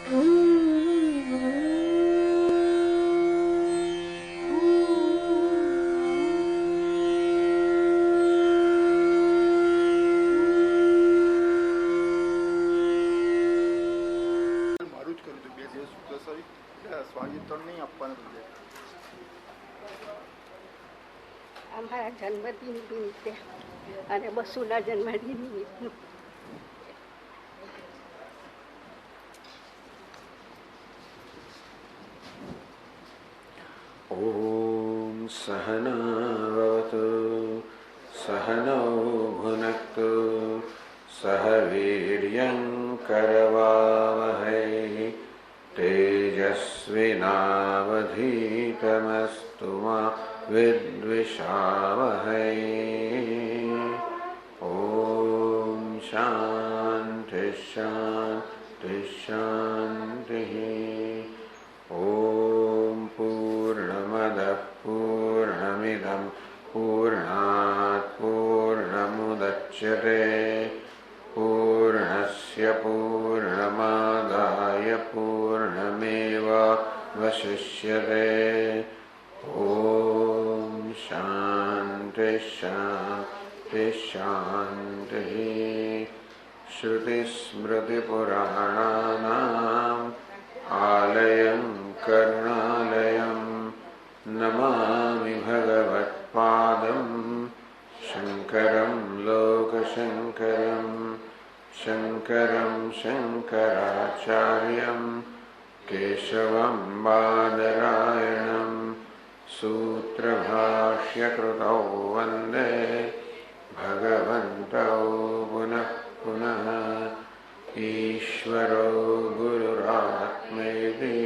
અમારા જન્મદિન નિમિત્તે અને બસુના જન્મદિન નિમિત્તનું ઓમ સહનાવતુ સહનૌ ભુનક્તુ સહ વીર્યં કરવાવહૈ તેજસ્વિનાવધીતમસ્તુ મા વિદ્વિષાવહૈ. ઓમ શાંતિ શાંતિ શાંતિ. ઓમ પૂર્ણમદ પૂર્ણમિદં પૂર્ણાત પૂર્ણમુદચ્યતે પૂર્ણસ્ય પૂર્ણમાદાય પૂર્ણમેવાવશિષ્યતે. ઓમ શાંતિ શાંતિ શાંતિ. શ્રુતિસ્મૃતિપુરાણાનાં આલયં કરુણાલયં નમામિ ભગવત્પાદં શંકરં લોકશંકરં શંકરં શંકરાચાર્યં કેશવં બાદરાયણં સૂત્રભાષ્યકૃતૌ વંદે ભગવन्तૌ પુનઃ પુનઃ. ઈશ્વરો ગુરુરાત્મેતિ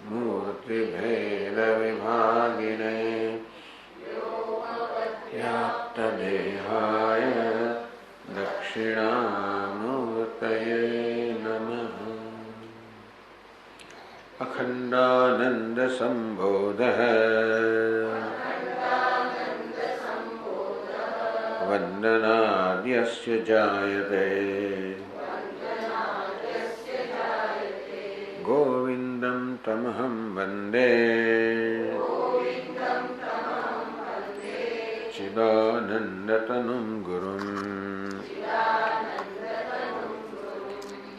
મૂર્તિભેદવિભાગિને વ્યાપ્તદેહાય દક્ષિણામૂર્તયે નમઃ. અખંડાનંદસંબોધઃ વંદનાદ્યસ્ય જાયતે ગોવિંદં તમહં વંદે ચિદાનંદતનું ગુરું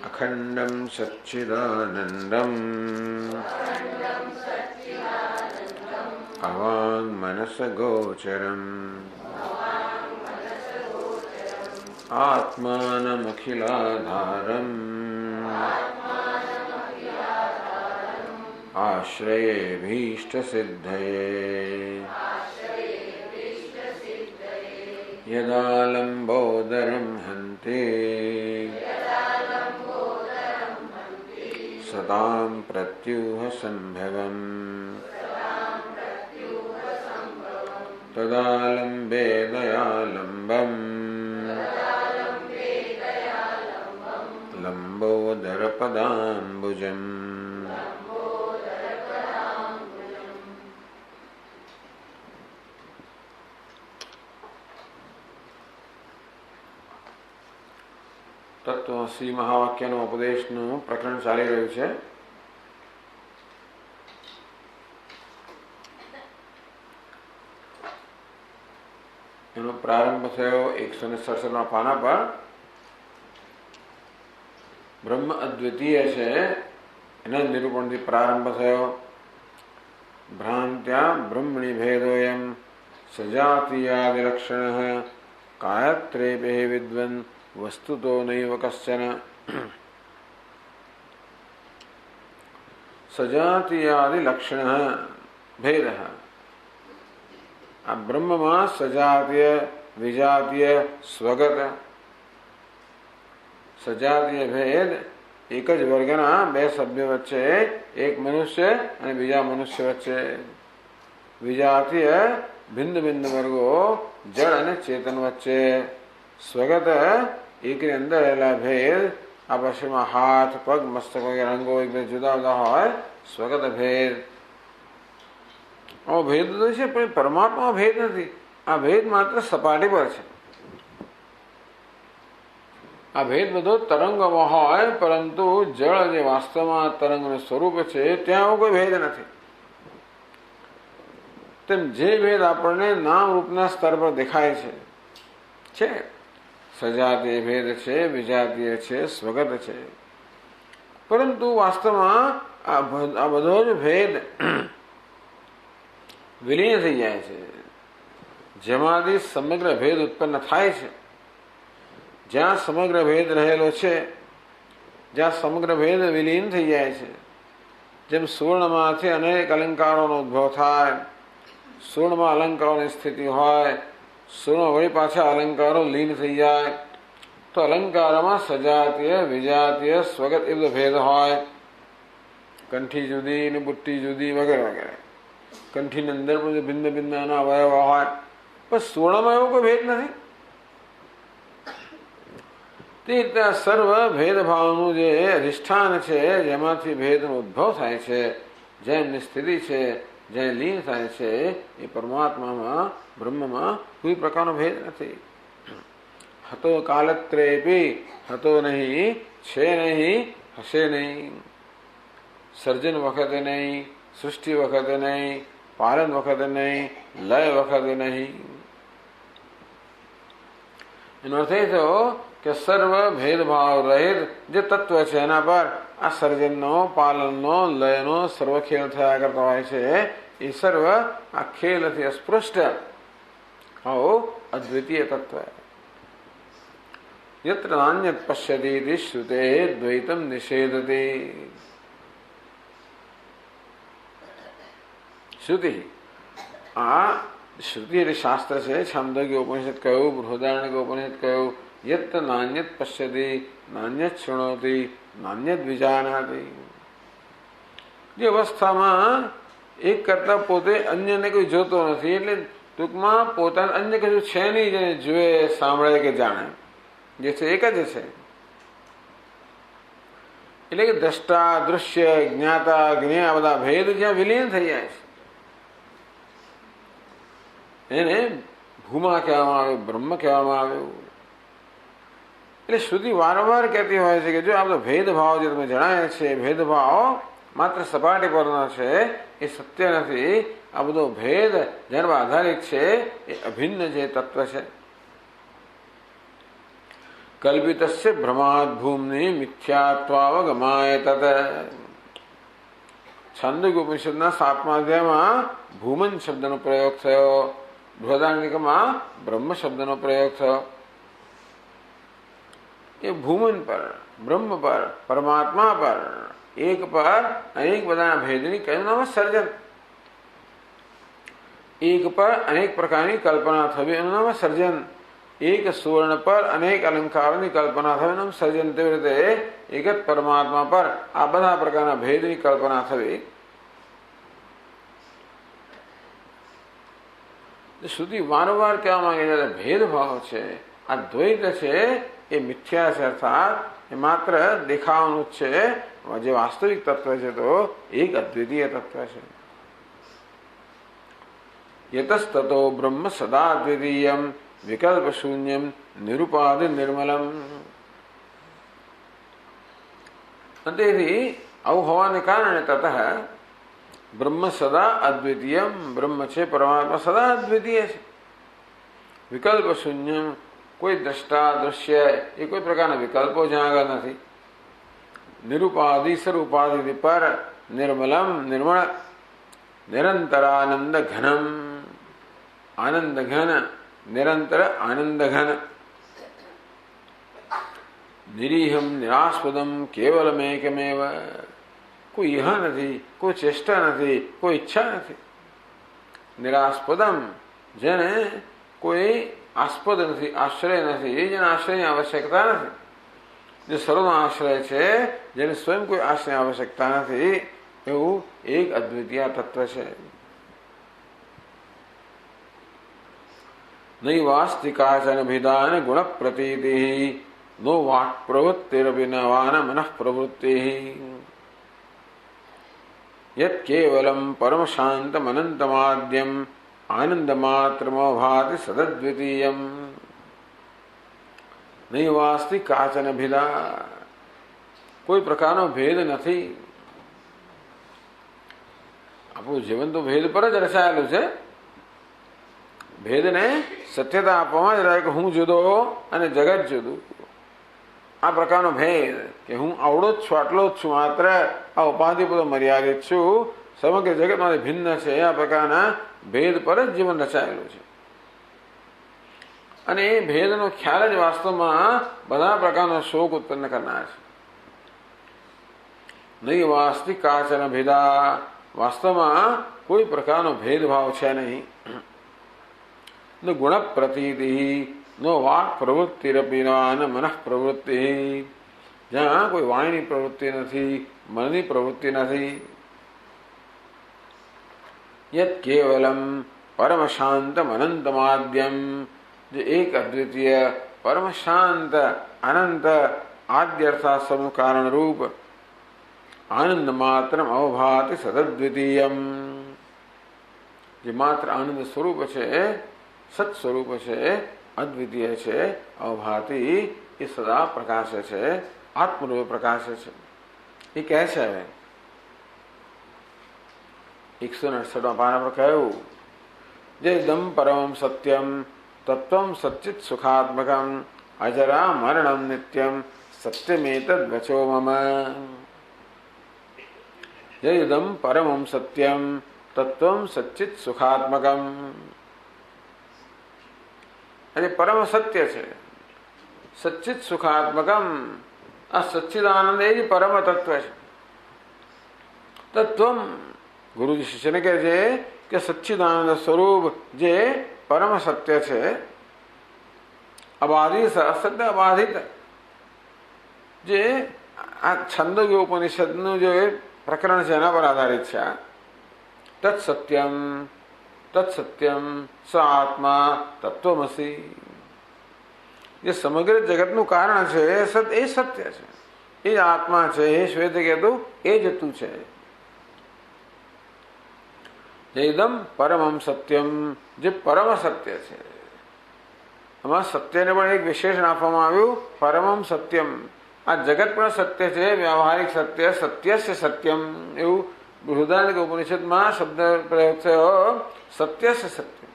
અખંડં સચ્ચિદાનંદં અવાङ्मनसगोचरम् આત્માનમખિલાધારम् આશ્રયેભીષ્ટસિદ્ધયે યદા લંબોદરં હન્તિ સદાં પ્રત્યુહ સંભવम् તદા લંબે દયાલંબम् લંબોદરપદાંબુજम्. તત્વમસી મહાવાક્યનો ઉપદેશનું પ્રકરણ ચાલી રહ્યું છે. એનો પ્રારંભ થયો 167 પાના પર. બ્રહ્મ અદ્વિતીય છે એના નિરૂપણથી પ્રારંભ થયો. ભ્રાંત્યા બ્રહ્મણિ ભેદોયમ સજાતીયાદિલક્ષણ કાયત્રેભે વિદ્વન વસ્તુતો નૈવ કશ્ચન. સજાતીયાદિલક્ષણ ભેદ. આ બ્રહ્મમાં સજાતીય વિજાતીય સ્વગત સજાતીય ભેદ એક જ વર્ગના બે સભ્ય વચ્ચે, એક મનુષ્ય અને બીજા મનુષ્ય વચ્ચે. વિજાતીય ભિન્ન ભિન્ન વર્ગો જળ અને ચેતન વચ્ચે. સ્વગત એકની અંદર રહેલા ભેદ આ પક્ષમાં હાથ પગ મસ્તક વગેરે રંગો એકદમ જુદા જુદા હોય. સ્વગત ભેદ ભેદ તો છે પણ પરમાત્મા ભેદ નથી. આ ભેદ માત્ર સપાટી પર છે આ ભેદ બધો તરંગમાં હોય, પરંતુ જળ જે વાસ્તવમાં તરંગનું સ્વરૂપ છે ત્યાં કોઈ ભેદ નથી. તેમ જે ભેદ આપણને નામ રૂપના સ્તર પર દેખાય છે સજાતીય ભેદ છે, વિજાતીય છે, સ્વગત છે, પરંતુ વાસ્તવમાં આ બધો જ ભેદ વિલીન થઈ જાય છે. જેમાંથી સમગ્ર ભેદ ઉત્પન્ન થાય છે, જ્યાં સમગ્ર ભેદ રહેલો છે, જ્યાં સમગ્ર ભેદ વિલીન થઈ જાય છે. જેમ સુવર્ણમાંથી અનેક અલંકારોનો ઉદ્ભવ થાય, સુવર્ણમાં અલંકારોની સ્થિતિ હોય, સુવર્ણ વળી પાછા અલંકારો લીન થઈ જાય, તો અલંકારોમાં સજાતીય, વિજાતીય, સ્વગત એ બધો ભેદ હોય. કંઠી જુદી ને બુટ્ટી જુદી વગેરે વગેરે. કંઠીની અંદર પણ ભિન્ન ભિન્ન એના અવયવ હોય, પણ સુવર્ણમાં એવો કોઈ ભેદ નથી. તે રીતે સર્વ ભેદભાવનું જે અધિષ્ઠાન છે, જેમાંથી ભેદનો ઉદ્ભવ થાય છે, જેમની સ્થિતિ છે, જે લીન થાય છે, એ પરમાત્મામાં, બ્રહ્મમાં કોઈ પ્રકારનો ભેદ નથી. હતો કાલત્રેપી, હતો નહીં, છે નહીં, હશે નહીં. સર્જન વખતે નહીં, સૃષ્ટિ વખતે નહીં, પાલન વખતે નહીં, લય વખતે નહીં. એનો અર્થ એ થયો કે સર્વ ભેદભાવ રહિત જે તત્વ છે એના પર આ સર્જનનો, પાલનનો, લયનો સર્વ ખેલ થયા કરતા હોય છે. એ સર્વ આ ખેલથી અસ્પૃષ્ટ અદ્વિતીય તત્વ. યત્ર નાન્યત પશ્યતિ શ્રુતે દ્વૈતમ નિષેધતે. શ્રુતિ, આ શ્રુતિ એટલે શાસ્ત્ર છે. છાંદોગ્ય ઉપનિષદ કહ્યું, બૃહદારણ્યક ઉપનિષદ કહ્યું. યત નાન્યત પશ્યતિ, નાન્યત શૃણોતિ, નાન્યત વિજાનાતિ. જે અવસ્થામાં એક કરતા પોતે અન્યને કોઈ જોતો નથી, એટલે ટૂંકમાં પોતાને અન્ય કશું છે નહીં જેને જુએ, સાંભળે કે જાણે. જે છે એક જ છે. એટલે કે દ્રષ્ટા, દૃશ્ય, જ્ઞાતા, જ્ઞેય આ બધા ભેદ જ્યાં વિલીન થઈ જાય છે એને ભૂમા કહેવામાં આવે, બ્રહ્મ કહેવામાં આવ્યું. એટલે શ્રુતિ વારંવાર કહેતી હોય છે કે જો આ બધો ભેદભાવ જે તમે જણાય છે, ભેદભાવ માત્ર સપાટી પરનો છે, એ સત્ય નથી. આ બધો ભેદ જેના પર આધારિત છે એ અભિન્ન જે તત્વ છે. કલ્પિતસ્ય ભ્રમાદ ભૂમની મિથ્યાત્વાવગમાય તત. છાંદોગ્ય ઉપનિષદના 7મા અધ્યાયમાં ભૂમન શબ્દનો પ્રયોગ થયો, બૃહદારણ્યકમાં બ્રહ્મ શબ્દનો પ્રયોગ થયો. એ ભૂમન પર, બ્રહ્મ પર, પરમાત્મા પર, એક પર અનેક બધાના ભેદની કયું નામ? સર્જન. એક પર અનેક પ્રકારની કલ્પના થવી એનું નામ સર્જન. એક સુવર્ણ પર અનેક અલંકારોની કલ્પના થવી એનું સર્જન. તેવી રીતે એક જ પરમાત્મા પર આ બધા પ્રકારના ભેદની કલ્પના થવી. શ્રુતિ વારંવાર કહેવા માંગે છે ભેદભાવ છે, આ દ્વૈત છે એ મિથ્યા છે, અર્થાત એ માત્ર દેખાવાનું જ છે. જે વાસ્તવિક તત્વ છે તો એક અદ્વિતીય તત્વ છે. યતસ્તતો બ્રહ્મ સદા અદ્વિતીયમ વિકલ્પ શૂન્યમ નિરુપાધિ નિર્મલમ. તેથી આવું હોવાને કારણે તતઃ બ્રહ્મ સદા અદ્વિતીયમ, બ્રહ્મ છે પરમાત્મા સદા અદ્વિતીય છે. વિકલ્પ શૂન્યમ, કોઈ દ્રષ્ટા, દૃશ્ય એ કોઈ પ્રકારના વિકલ્પો જ્યાં આગળ નથી. નિરુપાધિ સ્વરૂપાધિ પર, નિર્મલમ નિર્મળ, નિરંતરાનંદ ઘનમ, આનંદ ઘન, નિરંતર આનંદ ઘન, નિરીહમ નિરાસ્પદમ કેવલમેકમેવ. કોઈ ઇહ નથી, કોઈ ચેષ્ટા નથી, કોઈ ઈચ્છા નથી. નિરાસ્પદમ, જેને કોઈ આસ્પદ નથી, આશ્રય નથી, જેને આશ્રયની આવશ્યકતા નથી. જે સર્વનો આશ્રય છે, જેને સ્વયં કોઈ આશ્રય આવશ્યકતા નથી, એવું એક અદ્વિતીય તત્વ છે. નૈવાસ્તિકાચન ભિદાન ગુણ પ્રતીતિ નો વાક પ્રવૃત્તિરભિનવાન મનઃ પ્રવૃત્તિ. યત કેવલમ પરમ શાંતમ અનંતમાદ્યમ આનંદ માત્રમો ભાતિ સદદ્વિતીયમ. નહીં વાસ્તી કાચન ભેદા, કોઈ પ્રકારનો ભેદ નથી. આપણું જીવન તો ભેદ પર જ રચાયેલું છે. ભેદને સત્યતા આપવામાં જ રહે કે હું જુદો અને જગત જુદું. આ પ્રકારનો ભેદ કે હું આવડો જ છું, આટલો જ છું, માત્ર આ ઉપાધિ પર મર્યાદિત છું, સમગ્ર જગતમાંથી ભિન્ન છે, આ પ્રકારના ભેદ પર જ જીવન રચાયેલું છે. અને એ ભેદનો ખ્યાલ જ વાસ્તવમાં બધા પ્રકારનો શોક ઉત્પન્ન કરનાર છે. નહીં વાસ્તવિક કાચન ભેદા, વાસ્તવમાં કોઈ પ્રકારનો ભેદભાવ છે નહીં. ન ગુણ પ્રતીતિ, નો વાક પ્રવૃત્તિરપી ન મનઃ પ્રવૃત્તિ, જ્યાં કોઈ વાણીની પ્રવૃત્તિ નથી, મનની પ્રવૃત્તિ નથી. યત કેવલમ પરમ શાંતમ અનંતમાદ્યમ, જે એક અદ્વિતીય પરમ શાંત અનંત આદ્ય અર્થાત સૌનું કારણ રૂપ આનંદ માત્ર અવભાતિ સદદ્વિતીયમ, જે માત્ર આનંદ સ્વરૂપ છે, સત સ્વરૂપ છે, અદ્વિતીય છે, અવભાતિ, એ સદા પ્રકાશે છે, આત્મરૂપે પ્રકાશે છે. એ કહે છે હવે 168 પાના પર કહ્યું, જે દમ પરમમ સત્યમ તત્વમ સચ્ચિત સુખાત્મકમ અજરા મરણમ નિત્યમ સત્યમેતદ વચો મમ. જયદમ પરમમ સત્યમ તત્વમ સચ્ચિત સુખાત્મકમ, અને પરમ સત્ય છે, સચ્ચિત સુખાત્મકમ. આ સચ્ચિદાનંદ એ જ પરમ તત્વ છે. તત્વમ, ગુરુજી શિષ્યને કહે છે કે સચ્ચિદાનંદ સ્વરૂપ જે પરમ સત્ય છે, અબાધિત અસત્ય અબાધિત, જે આ છંદોગ્ય ઉપનિષદનું જે પ્રકરણ છે એના પર આધારિત છે. તત્સત્યમ તત્સત્યમ સ આત્મા તત્વમસી, જે સમગ્ર જગતનું કારણ છે એ સત્ય છે, એ જ આત્મા છે, એ શ્વેત કહેતું એ જ તું છે. એકદમ પરમમ સત્યમ, જે પરમ સત્ય છે. આમાં સત્યને પણ એક વિશેષણ આપવામાં આવ્યું, પરમમ સત્યમ. આ જગત પણ સત્ય છે, વ્યવહારિક સત્ય, સત્યસ્ય સત્યમ, એવું બૃહદારણ્યક ઉપનિષદમાં શબ્દ પ્રયોગ થયો, સત્યસ્ય સત્યમ.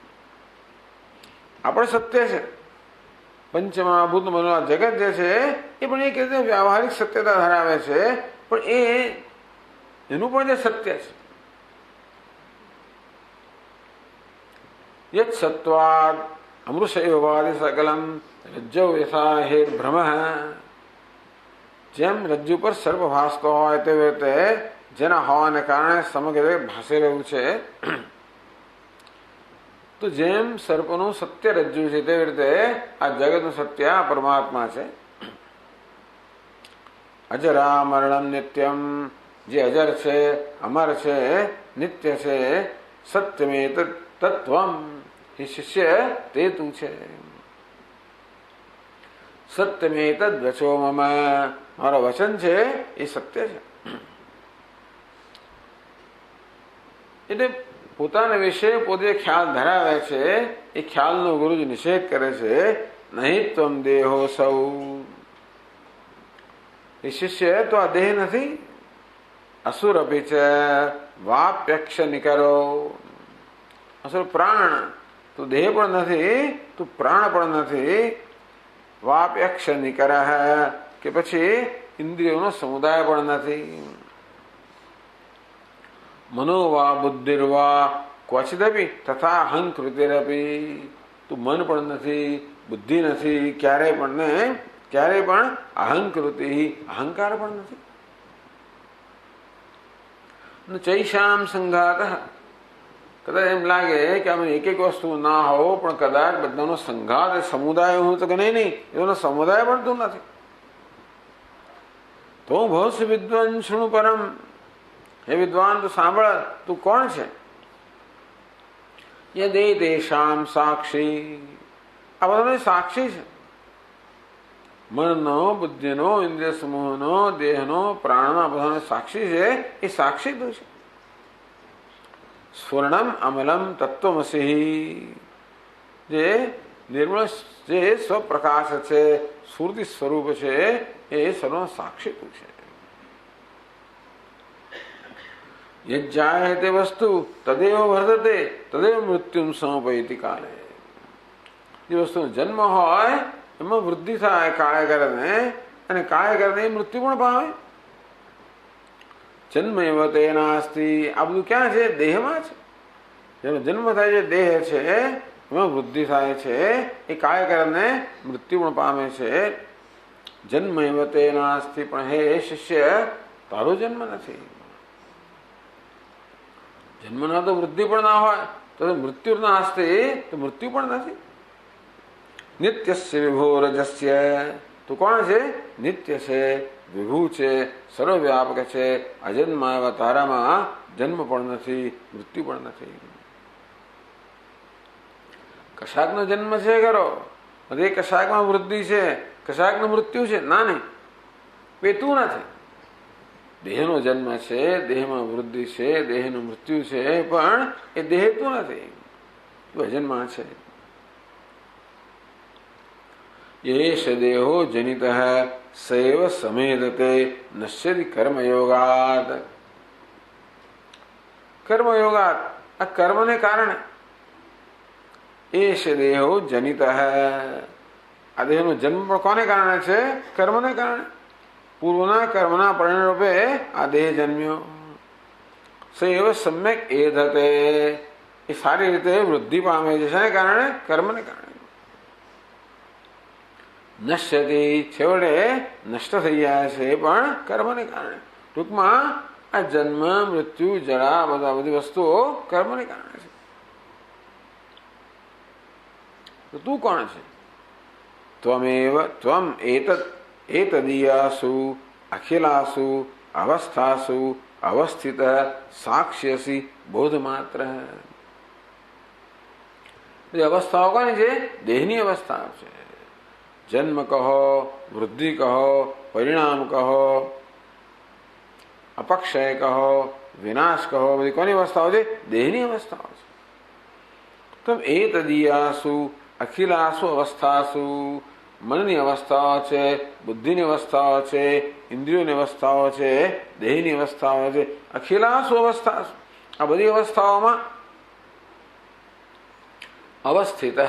આ પણ સત્ય છે. પંચમહાભૂત મનો આ જગત જે છે એ પણ એક રીતે વ્યવહારિક સત્યતા ધરાવે છે, પણ એનું પણ જે સત્ય છે. યત સત્વાદ અમૃષયોવાદિ સકલમ રજ્જૌ યથા હેર ભ્રમ, જેમ રજ્જુ પર સર્પ ભાસતો હોય તે રીતે જેના હોવાને કારણે સમગ્ર ભાસી રહ્યું છે, તો જેમ સર્પનું સત્ય રજ્જુ છે તેવી રીતે આ જગતનું સત્ય આ પરમાત્મા છે. અજરા મરણમ નિત્યમ, જે અજર છે, અમર છે, નિત્ય છે, સત્યમે તત્વમ, એ શિષ્ય તે તું છે. સત્યમે તદ વચો મમ, મારો વચન છે એ સત્ય છે. એટલે પોતાના વિશે પોતે ખ્યાલ ધરાવે છે, એ ખ્યાલનો ગુરુજી નિષેધ કરે છે. નહીં ત્વમ દેહો સૌ, એ શિષ્ય તો આ દેહ નથી. અસુર અભિ ચ વાપ્યક્ષ નિકરો, અસુર પ્રાણ, તું દેહ પણ નથી, તું પ્રાણ પણ નથી. વાપ્યક્ષ નિકર, કે પછી ઇન્દ્રિયોનો સમુદાય પણ નથી. મનોવા બુદ્ધિર્વા ક્વચિદપી તથા અહંકૃતિરપી, તું મન પણ નથી, બુદ્ધિ નથી, ક્યારેય પણ અહંકૃતિ, અહંકાર પણ નથી. ચૈશામ સંઘાત, કદાચ એમ લાગે કે આમ એક એક વસ્તુ ના હોવો, પણ કદાચ બધાનો સંઘાત સમુદાય હું તો કે નહીં, એનો સમુદાય પણ તું નથી. તો ભવસ વિદ્વાન શૃણુ પરમ, હે વિદ્વાન તું સાંભળ, તું કોણ છે. યદે તેષામ સાક્ષી, આ બધાનો સાક્ષી છે. મનનો, બુદ્ધિનો, ઇન્દ્રિય સમૂહનો, દેહનો, પ્રાણનો, બધાનો સાક્ષી છે. એ સાક્ષી તું છે. સ્વર્ણમ અમલમ તત્વમસી, જે નિર્મળ જે સ્વપ્રકાશ છે, સ્ફૂર્તિ સ્વરૂપ છે, એ સર્વ સાક્ષીતું છે. યજ્જાયતે વસ્તુ તદેવ વર્ધતે તદેવ મૃત્યુમ સમપયતિ કાલે. જે વસ્તુનો જન્મ હોય એમાં વૃદ્ધિ થાય કાળે કરીને, અને કાળે કરીને એ મૃત્યુ પણ પામે. જન્મ એવ તેનાસ્તિ. આ બધું ક્યાં છે? દેહમાં છે. જેનો જન્મ થાય છે દેહ છે, એમાં વૃદ્ધિ થાય છે, એ કાળે કરીને મૃત્યુ પણ પામે છે. જન્મ એવ તેનાસ્તિ. પણ હે શિષ્ય, તારો જન્મ નથી. જન્મ ના તો વૃદ્ધિ પણ ના હોય, તો મૃત્યુ ના આસ્તે તો મૃત્યુ પણ નથી. નિત્યસ્ય વિભો રજસ્ય. તું કોણ છે? નિત્ય છે, વિભુ છે, સર્વવ્યાપક છે. અજન્મ એવા તારામાં જન્મ પણ નથી, મૃત્યુ પણ નથી. કશાકનો જન્મ છે ખરો, એ કશાકમાં વૃદ્ધિ છે, કશાકનું મૃત્યુ છે? ના, નહીં, એ તું નથી. દેહનો જન્મ છે, દેહમાં વૃદ્ધિ છે, દેહનું મૃત્યુ છે, પણ એ દેહ તું નથી, અજન્મા છે. એષ દેહો જનિત સૈવ સમેધતે નશ્યતિ કર્મયોગાત. કર્મયોગાત, આ કર્મને કારણે. એષ દેહો જનિત. આ દેહનો જન્મ પણ કોને કારણે છે? કર્મને કારણે. પૂર્વના કર્મના પરિણામરૂપે આ દેહ જન્મ્યો. સૈવ સમ્યક એધતે. એ સારી રીતે વૃદ્ધિ પામે છે. શાને કારણે? કર્મને કારણે. નશ્યતિ, છેવટે નષ્ટ થઈ જાય છે, પણ કર્મને કારણે. ટૂંકમાં આ જન્મ, મૃત્યુ, જરા, બધી વસ્તુઓ કર્મને કારણે છે. તો તું કોણ છે? ત્વમ એતદીયાસુ અખિલાસુ અવસ્થાસુ અવસ્થિત સાક્ષ્યસી બોધમાત્ર. બધી અવસ્થાઓ કોની છે? દેહની અવસ્થાઓ છે. જન્મ કહો, વૃદ્ધિ કહો, પરિણામ કહો, અપક્ષય કહો, વિનાશ કહો, બધી કોની અવસ્થાઓ છે? દેહની અવસ્થાઓ છે. તો એતદીયાસુ અખિલાસુ અવસ્થાસુ. મનની અવસ્થાઓ છે, બુદ્ધિની અવસ્થાઓ છે, ઇન્દ્રિયોની અવસ્થાઓ છે, દેહની અવસ્થાઓ છે. અખિલાસુ અવસ્થા. આ બધી અવસ્થાઓમાં અવસ્થિત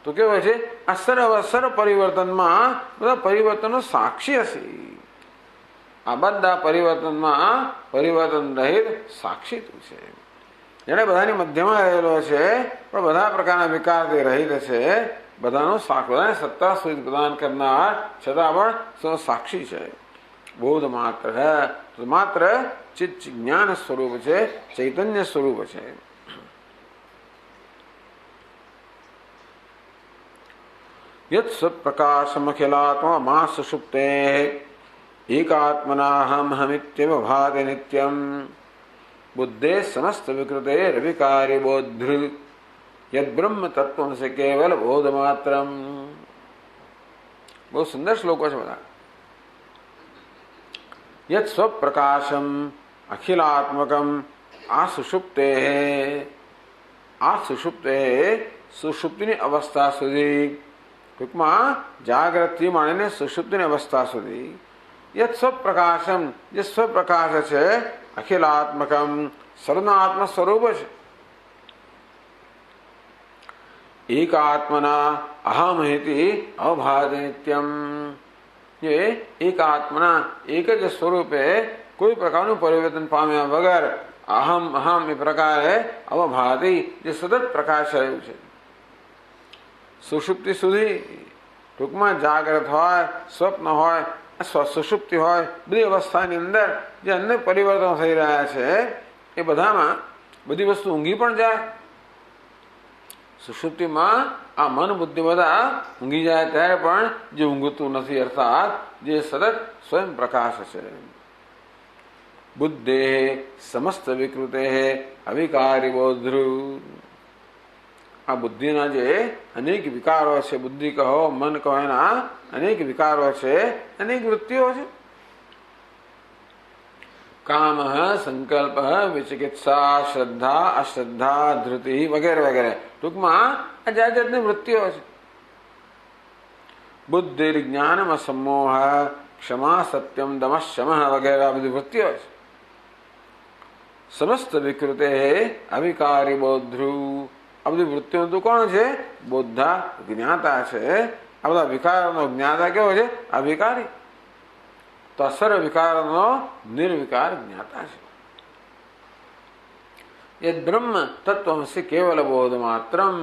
તો કેવું છે? આ સર્વ પરિવર્તનમાં બધા પરિવર્તનો સાક્ષી હશે. આ બધા પરિવર્તનમાં પરિવર્તન રહિત સાક્ષી તું છે. જેને બધાની મધ્યમાં રહેલો છે, પણ બધા પ્રકારના વિકારથી રહિત છે. બધાનો બધાને સત્તા સુધી પ્રદાન કરનાર, છતાં પણ સાક્ષી છે. બોધ માત્ર તો માત્ર ચિત્ત જ્ઞાન સ્વરૂપ છે, ચૈતન્ય સ્વરૂપ છે. યત સત્પ્રકાશમખિલાત્મા મા સુષુપ્તે એકાત્મનાહમ હમિત્યવ ભાતિ નિત્યમ બુદ્ધે સમસ્ત વિકૃતે રવિકારી બોધ્ર યદ બ્રહ્મ તત્વમ સે કેવલ બોધ માત્રમ. બહુ સુંદર શ્લોકો છે બધા. યત સ્વપ્રકાશમ અખિલાત્મકમ આ સુષુપ્તે. આ સુષુપ્તે સુષુપ્તિની અવસ્થા સુધી, ટૂંકમાં જાગ્રતથી માંડીને સુષુપ્તિની અવસ્થા સુધી. યત સ્વપ્રકાશમ, જે સ્વપ્રકાશ છે, અખિલાત્મકમ, સર્વના આત્મ સ્વરૂપ છે. એક આત્મના અહમ હેતિ અભાતિ નિત્યમ. એ એક આત્મના એક જ સ્વરૂપે કોઈ પ્રકારનું પરિવર્તન પામ્યા વગર અહમ અહમ એ પ્રકારે અવભાતિ, જે સતત પ્રકાશ રહ્યું છે. સુષુપ્તિ સુધી, ટૂંકમાં જાગ્રત હોય, સ્વપ્ન હોય, સુષુપ્તિ હોય, બધી અવસ્થાની અંદર જે અનેક પરિવર્તનો થઈ રહ્યા છે, એ બધામાં બધી વસ્તુ ઊંઘી પણ જાય. સુષુપ્તિમાં આ મન બુદ્ધિ બધા ઊંઘી જાય ત્યારે પણ જે ઊંઘતું નથી, અર્થાત જે સતત સ્વયં પ્રકાશ છે. બુદ્ધે સમસ્ત વિકૃતે અવિકારી બોધ્ર. આ બુદ્ધિના જે અનેક વિકારો છે, બુદ્ધિ કહો, મન કહો, એના અનેક વિકારો છે, અનેક વૃત્તિઓ છે. કામ, સંકલ્પ, વિચિકિત્સા, શ્રદ્ધા, અશ્રદ્ધા, ધૃતિ વગેરે વગેરે. ટૂંકમાં આ જાત જાતની વૃત્તિઓ છે. बुद्धि ज्ञानम असमोह क्षमा सत्यम दम शम वगैरह बધી વૃત્તિઓ છે. સમસ્ત વિકૃતે અવિકારી બોધ્રુ. આ બધી વૃત્તિઓ તો કોણ છે? બોધા જ્ઞાતા છે. આ બધા વિકારનો જ્ઞાતા કેવો છે? અવિકારી. તો સર્વ વિકારનો નિર્વિકાર જ્ઞાતા છે. યદ બ્રહ્મ તત્વમસી કેવલ બોધ માત્રમ.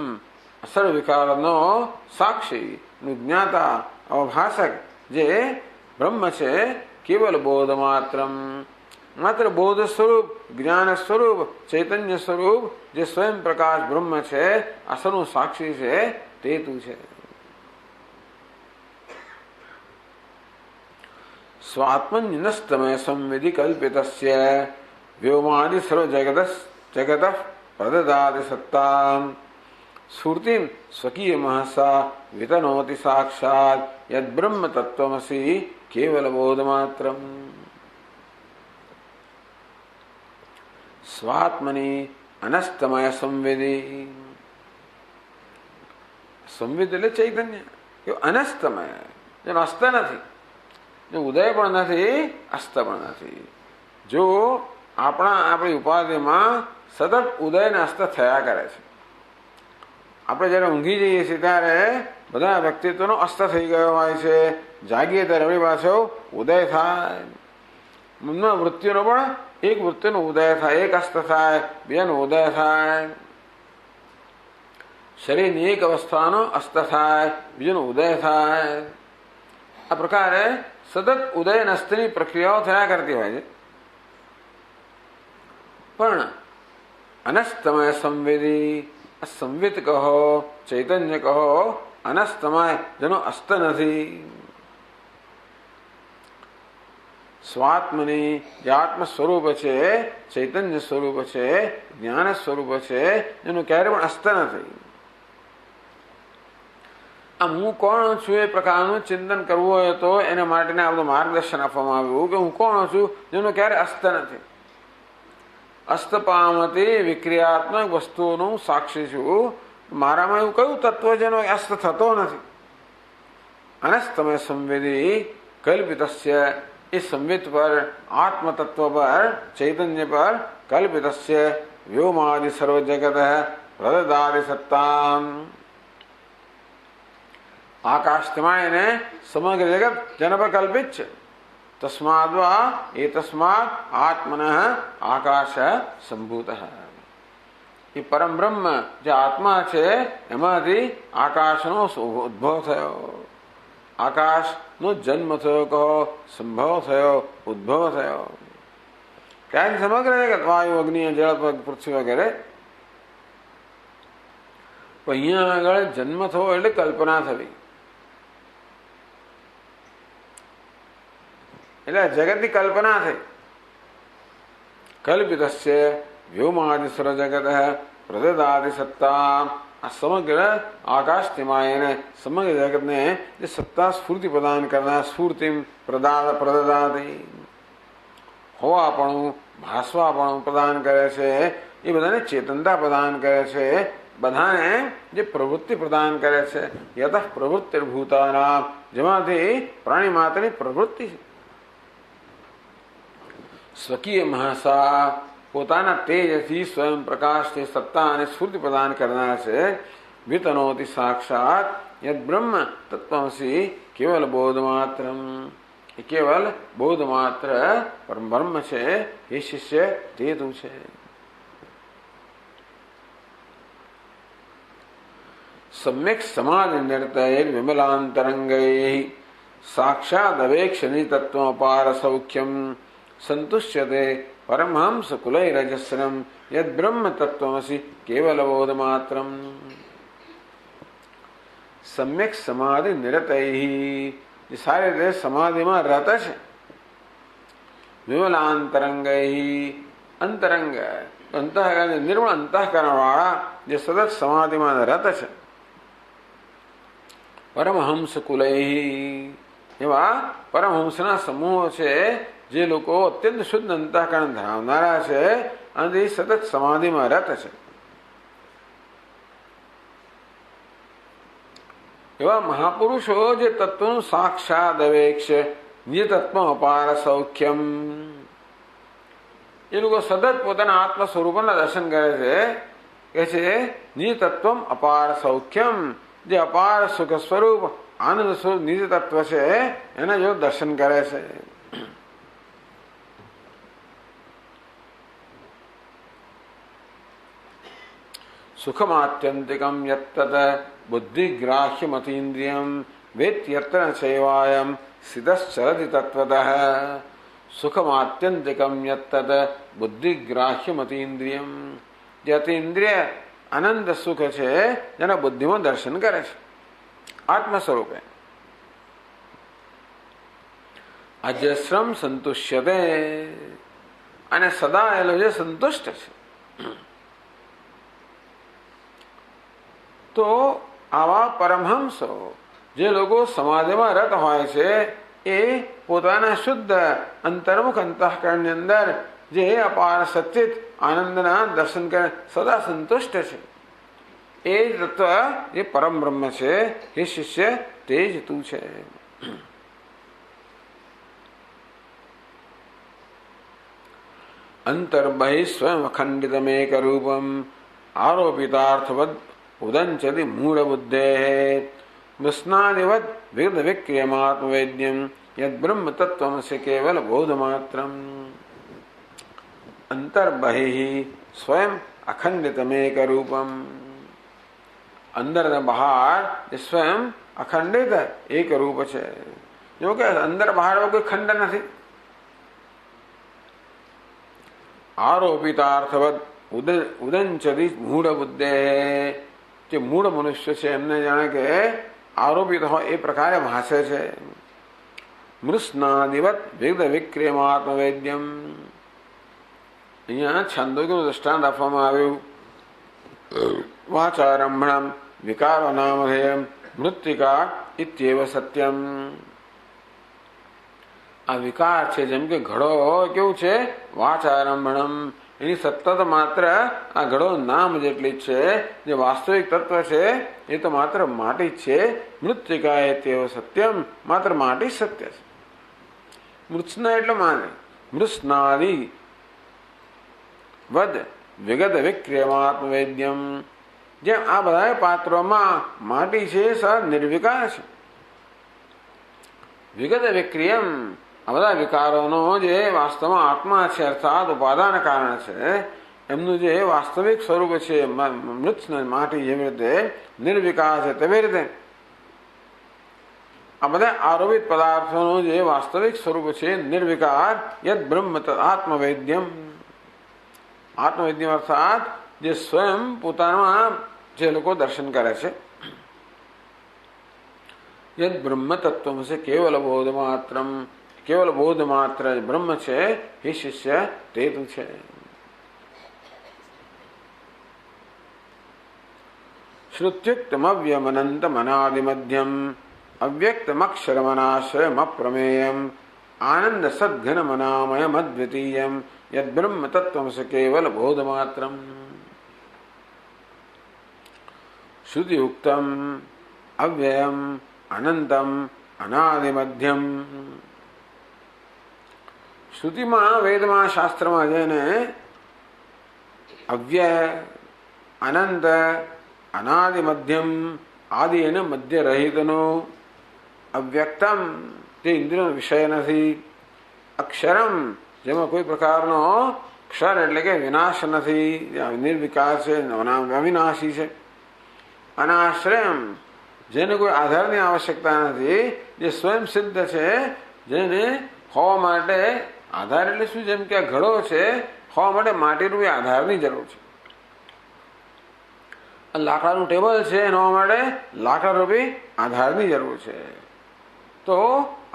સર્વ વિકારનો સાક્ષી જ્ઞાતા અવભાષક જે બ્રહ્મ છે, કેવલ બોધ માત્રમ, માત્ર બોધ સ્વરૂપ, જ્ઞાન સ્વરૂપ, ચૈતન્ય સ્વરૂપ જે સ્વયં પ્રકાશ બ્રહ્મ છે, આ સર્વનું સાક્ષી છે, તે તું છે. સ્વાત્મન્યસ્તમય સંવિધિ કલ્પિતસ્ય વ્યોમાદિ સર્વ જગત પ્રદદાતિ સત્તા સ્ફૂર્તિમ સ્વકીય મહસા વિતનોતિ સાક્ષાત યદ બ્રહ્મ તત્વમસી કેવલ બોધ માત્રમ. સ્વાત્મની અનસ્તમય સંવિધિ. સંવિધિ એટલે ચૈતન્ય, એ અનસ્તમય, જેનો અસ્ત નથી, જો ઉદય પણ નથી, અસ્ત પણ નથી. જો આપણી ઉપાધિમાં સતત ઉદય ને અસ્ત થયા કરે છે. આપણે જયારે ઊંઘી જઈએ છીએ ત્યારે બધા વ્યક્તિત્વનો અસ્ત થઈ ગયો હોય છે. જાગીએ ત્યારે આપણી પાછો ઉદય થાય. મનમાં વૃત્તિનો પણ એક વૃત્તિનો ઉદય થાય, એક અસ્ત થાય, બેનો ઉદય થાય. શરીરની એક અવસ્થાનો અસ્ત થાય, બીજાનો ઉદય થાય. આ પ્રકારે સતત ઉદય અને અસ્તની પ્રક્રિયાઓ થયા કરતી હોય છે. પણ અનસ્તમય સંવેદી, સંવિત કહો, ચૈતન્ય કહો, અનસ્તમય જેનો અસ્ત નથી. સ્વાત્મની જે આત્મ સ્વરૂપ છે, ચૈતન્ય સ્વરૂપ છે, જ્ઞાન સ્વરૂપ છે, એનું ક્યારે પણ અસ્ત નથી. આ હું કોણ છું એ પ્રકારનું ચિંતન કરવું હોય તો એના માટે આ બધું માર્ગદર્શન આપવામાં આવ્યું કે હું કોણ છું જેનું ક્યારે અસ્ત નથી. અસ્ત પામતી વિક્રિયાત્મક વસ્તુઓનું સાક્ષી છું. મારામાં એવું કયું તત્વ જેનો અસ્ત થતો નથી? અનસ્તમય સંવેદી કલ્પિતસ્ય, એ સંવિત પર, આત્મ તત્વ પર, ચૈતન્ય પર કલ્પિતસ્ય વ્યોમાદિ સર્વ જગત પ્રદદાતિ સત્તા. આકાશ તેમાં સમગ્ર જગત જેના પર કલ્પિત છે. તસ્માદ્વા એ તસ્માત આત્મન આકાશ સંભૂત. એ પરમ બ્રહ્મ જે આત્મા છે એમાંથી આકાશનો ઉદ્ભવ થયો, આકાશનો જન્મ થયો, કહો સંભવ થયો, ઉદ્ભવ થયો. ત્યાંથી સમગ્ર જગત વાયુ, અગ્નિ, જળ, પૃથ્વી વગેરે. અહીંયા આગળ જન્મ થવો એટલે કલ્પના થવી. એટલે જગતની કલ્પના થઈ. કલ્પિતસ્ય વ્યોમાદિ સર્વ જગત પ્રદદાતિ સત્તા. આ સમગ્ર આકાશ તેમાં સમગ્ર જગતને જે સત્તા સ્ફૂર્તિ પ્રદાન કરનાર, સ્ફૂર્તિ પ્રદદાતિ, હોવાપણું, ભાસવાપણું પ્રદાન કરે છે. એ બધાને ચેતનતા પ્રદાન કરે છે. બધાને જે પ્રવૃત્તિ પ્રદાન કરે છે. યતઃ પ્રવૃત્તિર્ભૂતાનામ, જેમાંથી પ્રાણી માત્રની પ્રવૃત્તિ છે. સ્વકીય મહાસા, પોતાના તેજથી સ્વયં પ્રકાશથી સત્તા અને સ્ફૂર્તિ પ્રદાન કરનાર છે. વિતનોતિ સાક્ષાત યદ બ્રહ્મ તત્વમસી કેવલ બોધ માત્ર. એ કેવલ બોધ માત્ર પરમ બ્રહ્મ છે. એ શિષ્ય તે તું છે. સમ્યક સમાધિ નિરતૈર વિમલાંતરંગૈ સાક્ષાદ અવેક્ષની તત્વ અપાર સૌખ્યમ સંતુષ્યતે પરમહંસ કુલૈરજસ્રમ યદ બ્રહ્મ તત્વમસી કેવલ બોધ માત્રમ. સમ્યક સમાધિ નિરતૈ, જે સારી રીતે સમાધિમાં રત છે. વિમલાંતરંગૈ, અંતરંગ અંતઃકરણ, નિર્મળ અંતઃકરણ વાળા જે સતત સમાધિમાં રત છે. પરમહંસ કુલૈ, એવા પરમહંસના સમૂહ છે જે લોકો અત્યંત શુદ્ધ અંતઃકરણ ધરાવનારા છે અને સતત સમાધિમાં રત છે. એવા મહાપુરુષો જે તત્વનું સાક્ષાત અવેક્ષ નિજ તત્વ અપાર સૌખ્યમ, એ લોકો સતત પોતાના આત્મ સ્વરૂપના દર્શન કરે છે. કે છે નિજ તત્વ અપાર સૌખ્યમ, જે અપાર સુખ સ્વરૂપ આનંદ સ્વરૂપ નિજ તત્વ છે એના જો દર્શન કરે છે. સુખમાત્યંતિકમ યત્તત બુદ્ધિગ્રાહ્યમતીન્દ્રિયમ વેત્યત્ર ચૈવાયમ સિદ્ધશ્ચરતિ તત્વતઃ. સુખમાત્યંતિકમ યત્તત બુદ્ધિગ્રાહ્યમતીન્દ્રિયમ, જે અતિન્દ્રિય આનંદ સુખ છે જેના બુદ્ધિમાં દર્શન કરે છે આત્મ સ્વરૂપે. અજસ્રમ સંતુષ્યતે, અને સદા એલો જે સંતુષ્ટ છે. તો આવા પરમહંસો જે લોકો સમાધિમાં રત હોય છે એ પોતાના શુદ્ધ અંતર્મુખ અંતઃકરણની અંદર જે અપાર સચિત આનંદના દર્શન કરે સદા સંતુષ્ટ છે. એ તત્વ એ પરમ બ્રહ્મ છે. એ શિષ્ય તે જ તું છે. અંતર્બહિ સ્વયં અખંડિતમેક રૂપમ આરોપિતાર્થવદ ઉદંચતિ મૂળ બુદ્ધે મૃષ્ણાદિવદ વિગત વિક્રિયમાત્મવેદ્યમ યદ બ્રહ્મ તત્વમસ્ય કેવલ બોધમાત્રમ. અંતર્બહિ સ્વયં અખંડિતમેક રૂપમ, અંદર અને બહાર એ સ્વયં અખંડિત એક રૂપ છે. જો કે અંદર બહાર કોઈ ખંડ નથી. આરોપિતાર્થવદ ઉદંચતિ મૂળ બુદ્ધે, જે મૂળ મનુષ્ય છે એમને જાણે કે આરોપિત હોય એ પ્રકારે ભાષે છે. મૃષ્ણાદિવત વિગત વિક્રિયમાત્મવેદ્યમ, અહીંયા છાંદોગ્યનું દ્રષ્ટાંત આપવામાં આવ્યું. વાચારંભણમ વિકારો નામધેયમ મૃત્તિકા ઇત્યેવ સત્યમ. આ વિકાર છે જેમ કે ઘડો કેવું છે, વાચારંભણમ, એની સતત માત્ર આ ઘડો નામ જેટલી જ છે. જે વાસ્તવિક તત્વ છે એ તો માત્ર માટી જ છે. મૃત્તિકા ઇત્યેવ સત્યમ, માત્ર માટી જ સત્ય છે. મૃત્સના એટલે માને મૃષ્ણાદિ વદ વિગત વિક્રિયમાત્મવેદ્યમ, જેમ આ બધા પાત્રોમાં માટી છે સર નિર્વિકાર છે. વિગત વિક્રિયમ, આ બધા વિકારોનો જે વાસ્તવમાં આત્મા છે અર્થાત ઉપાદાન કારણ છે એમનું જે વાસ્તવિક સ્વરૂપ છે મૃત માટી જેવી રીતે નિર્વિકાર છે તેવી રીતે આ બધા આરોપિત પદાર્થોનું જે વાસ્તવિક સ્વરૂપ છે નિર્વિકાર યદ બ્રહ્મ આત્મવેદ્યમ. આત્મવેદ્યમ અર્થાત જે સ્વયં પોતાના જે લોકો દર્શન કરે છે. યદ બ્રહ્મ તત્વ છે કેવલ બોધ માત્રમ, કેવલ બોધ માત્ર બ્રહ્મ છે. હે શિષ્ય તે તું છે. શ્રુત્યુક્તમવ્યમનંતમનાદિમધ્યમ અવ્યક્તમક્ષરમનાશ્રયમ અપ્રમેયમ આનંદ સદ્ઘન મનામયમ અદ્વિતીયમ યદ બ્રહ્મ તત્વમ સ કેવલ બોધ માત્રમ. શ્રુતિયુક્તમ અવ્યયમ અનંતમ અનાદિમધ્યમ. શ્રુતિમાં વેદમાં શાસ્ત્રમાં જેને અવ્યય અનંત અનાદિ મધ્યમ આદિ એને મધ્ય રહિતનો, અવ્યક્તમ તે ઇન્દ્રિયનો વિષય નથી, અક્ષરમ જેમાં કોઈ પ્રકારનો ક્ષર એટલે કે વિનાશ નથી, નિર્વિકાર છે, અવિનાશી છે, અનાશ્રયમ જેને કોઈ આધારની આવશ્યકતા નથી, જે સ્વયં સિદ્ધ છે, જેને હોવા માટે આધાર એટલે શું, જેમ કે ઘડો છે હોવા માટે માટીરૂપી આધારની જરૂર છે. લાકડાનું ટેબલ છે એના માટે લાકડારૂપી આધારની જરૂર છે. તો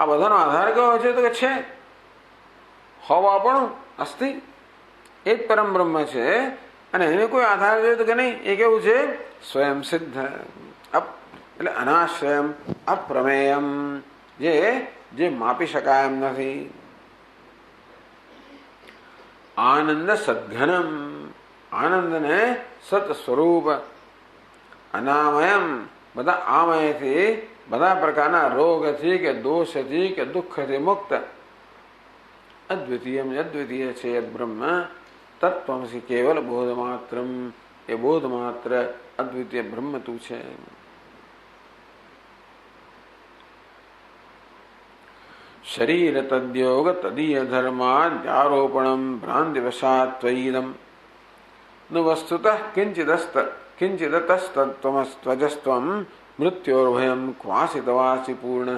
આ બધાનો આધાર કયો છે તો કે છે હોવા પણ અસ્તિ, એ જ પરમ બ્રહ્મ છે. અને એને કોઈ આધાર જોઈએ તો કે નહીં, એ કેવું છે સ્વયં સિદ્ધ એટલે અનાશ્રયમ અપ્રમેયમ, જે માપી શકાય એમ નથી. આનંદ સદ્ઘનમ આનંદને સત સ્વરૂપ, અનામયમ બધા આમયથી, બધા પ્રકારના રોગથી કે દોષથી કે દુઃખથી મુક્ત અદ્વિતીય અદ્વિતીય છે યદ બ્રહ્મ તત્વમસી કેવલ બોધ માત્રમ, એ બોધ માત્ર અદ્વિતીય બ્રહ્મ તું છે. શરીર તદ્યોગ તદીય ધર્માદ્યારોપણમ ભ્રાંતિ વશાત ત્વયિદમ ન વસ્તુતઃ કિંચિદતસ્તત્વમસ્ત્વજસ્ત્વમ મૃત્યોર્ભયમ ક્વાસી તવાસી પૂર્ણ.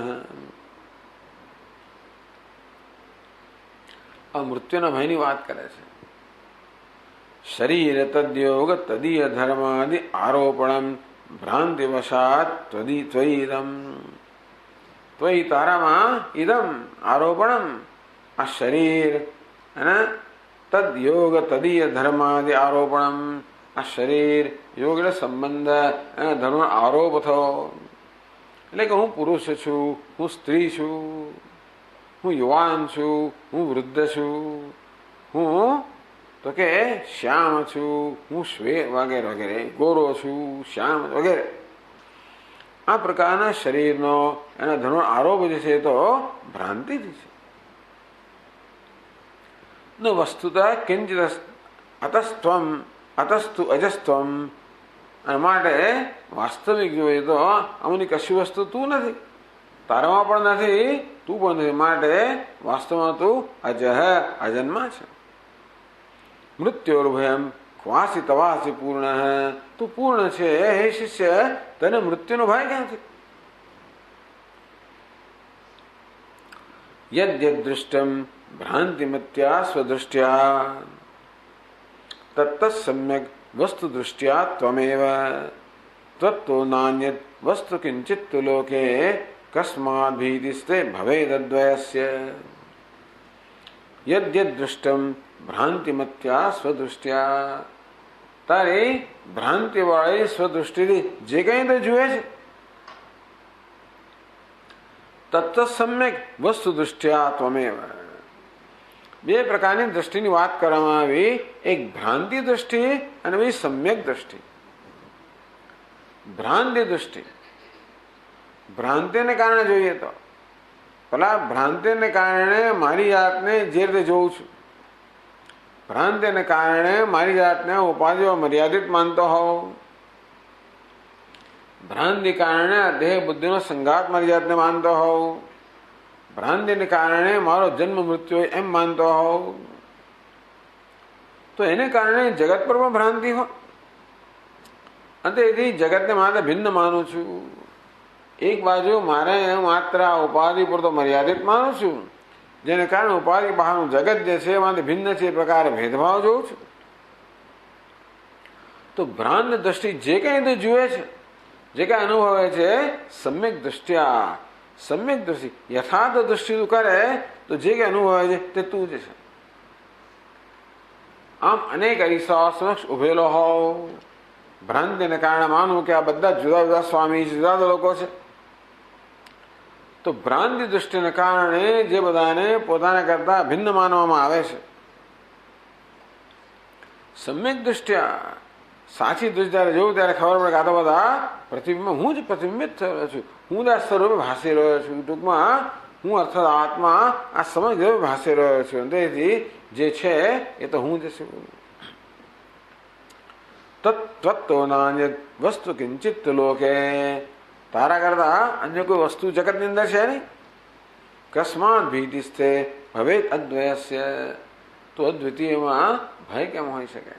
આ મૃત્યુના ભયની વાત કરે છે. શરીર તદ્યોગ તદીય ધર્માદિ આરોપણમ ભ્રાંતિ વશાત ત્વયિદમ, ત્વયી તારામાં ઇદમ આરોપણમ, આ શરીર અને તદ્યોગ તદીય ધર્માદિ આરોપણમ, આ શરીર યોગ એટલે સંબંધ અને ધર્મ આરોપ થયો. એટલે કે હું પુરુષ છું, હું સ્ત્રી છું, હું યુવાન છું, હું વૃદ્ધ છું, હું તો કે શ્યામ છું, હું શ્વેત વગેરે વગેરે, ગોરો છું, શ્યામ વગેરે. આ પ્રકારના શરીરનો એના ધર્મ આરોપ જે છે તો ભ્રાંતિથી છે. ન વસ્તુતઃ કિંચિત અતસ્ત્વમ અતસ્તુ અજસ્ત્વમ, અને માટે વાસ્તવિક જોઈએ તો આમની કશી વસ્તુ તું નથી, તારામાં પણ નથી, તું પણ નથી, માટે વાસ્તવમાં તું અજહ અજન્મા છે. મૃત્યોર્ભયમ ક્વાસી તવાસી પૂર્ણ, તું પૂર્ણ છે હે શિષ્ય, તને મૃત્યુનો ભય ક્યાંથી? યદ્યદ દૃષ્ટમ ભ્રાંતિમત્યા સ્વદૃષ્ટ્યા તત્ત સમ્યક વસ્તુ દૃષ્ટ્યા ત્વમેવ ત્વત્તો નાન્યદ વસ્તુ કિંચિત લોકે કસ્માદ ભીતિસ્તે ભવેદદ્વયસ્ય. યદ્યદ દૃષ્ટમ ભ્રાંતિમત્યા સ્વદૃષ્ટ્યા, તારી ભ્રાંતિવાળી સ્વદૃષ્ટિથી જે કંઈ તો જુએ છે, તત્ત સમ્યક વસ્તુ દૃષ્ટ્યા ત્વમેવ. બે પ્રકારની દ્રષ્ટિની વાત કરવામાં આવી, એક ભ્રાંતિ દ્રષ્ટિ અને બીજી સમ્યક દ્રષ્ટિ. ભ્રાંતિ દ્રષ્ટિ, ભ્રાંતિને કારણે જોઈએ તો પેલા ભ્રાંતિને કારણે મારી જાતને જે રીતે જોઉં છું, ભ્રાંતિને કારણે મારી જાતને ઉપાધિઓ મર્યાદિત માનતો હોઉં, ભ્રાંતિ કારણે દેહ બુદ્ધિનો સંઘાત મારી જાતને માનતો હોઉં, ભ્રાંતિને કારણે મારો જન્મ મૃત્યુ એમ માનતો હોઉં, તો એને કારણે જગત પર પણ ભ્રાંતિ હોય. અને તેથી જગતને માત્ર ભિન્ન માનું છું. એક બાજુ મારે માત્ર ઉપાધિ પૂરતો મર્યાદિત માનું છું, જેને કારણે ઉપાધિ બહારનું જગત જે છે એમાંથી ભિન્ન છે એ પ્રકારે ભેદભાવ જોઉં છું. તો ભ્રાંત દ્રષ્ટિ જે કંઈ તો જુએ છે, જે કંઈ અનુભવે છે, સમ્યક દ્રષ્ટિયા, સમ્યક દ્રષ્ટિ યથાર્થ દ્રષ્ટિ તું કરે તો જે કંઈ અનુભવે છે તે તું જ છે. આમ અનેક અરીસાઓ સમક્ષ ઉભેલો હોવ, ભ્રાંતિને કારણે માનવું કે આ બધા જુદા જુદા સ્વામી છે, જુદા જુદા લોકો છે, તો ભ્રાંતિ દૃષ્ટિને કારણે જે બધાને પોતાના કરતા ભિન્ન માનવામાં આવે છે. સમ્યક દ્રષ્ટિયા, સાચી દૃષ્ટિ જયારે જોઉં ત્યારે ખબર પડે કે આ તો બધા પ્રતિબિંબ, હું જ પ્રતિબિંબિત થયો છું, હું જ સ્વરૂપે ભાસી રહ્યો છું. ટૂંકમાં હું અર્થાત આત્મા આ સમય ભાસી રહ્યો છું. તેથી જે છે એ તો હું જ છું. તત્વત્તો નાન્ય વસ્તુ કિંચિત લોકે, તારા કરતા અન્ય કોઈ વસ્તુ જગતની અંદર છે નહીં. કસ્માત ભીતિસ્તે ભવેત અદ્વયસ્ય, તો અદ્વિતીયમાં ભય કેમ હોઈ શકે?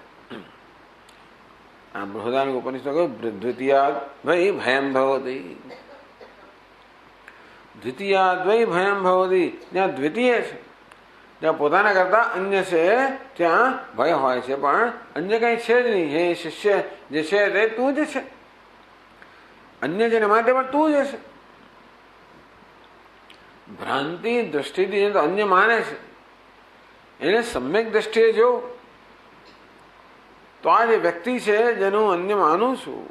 આ બૃહદારણ્યક ઉપનિષદ કહ્યું દ્વિતીયાદ વૈ ભયમ ભવતી, દ્વિતીયાદ વૈ ભયમ ભવતી. જ્યાં દ્વિતીય છે, જ્યાં પોતાના કરતા અન્ય છે ત્યાં ભય હોય છે, પણ અન્ય કઈ છે જ નહીં. હે શિષ્ય, જે છે તે તું જ છે, અન્ય જેને માટે પણ તું જ છે. ભ્રાંતિ દ્રષ્ટિથી તો અન્ય માને છે, એને સમ્યક દ્રષ્ટિએ જો તો આ જે વ્યક્તિ છે જેનું અન્ય માનું છું,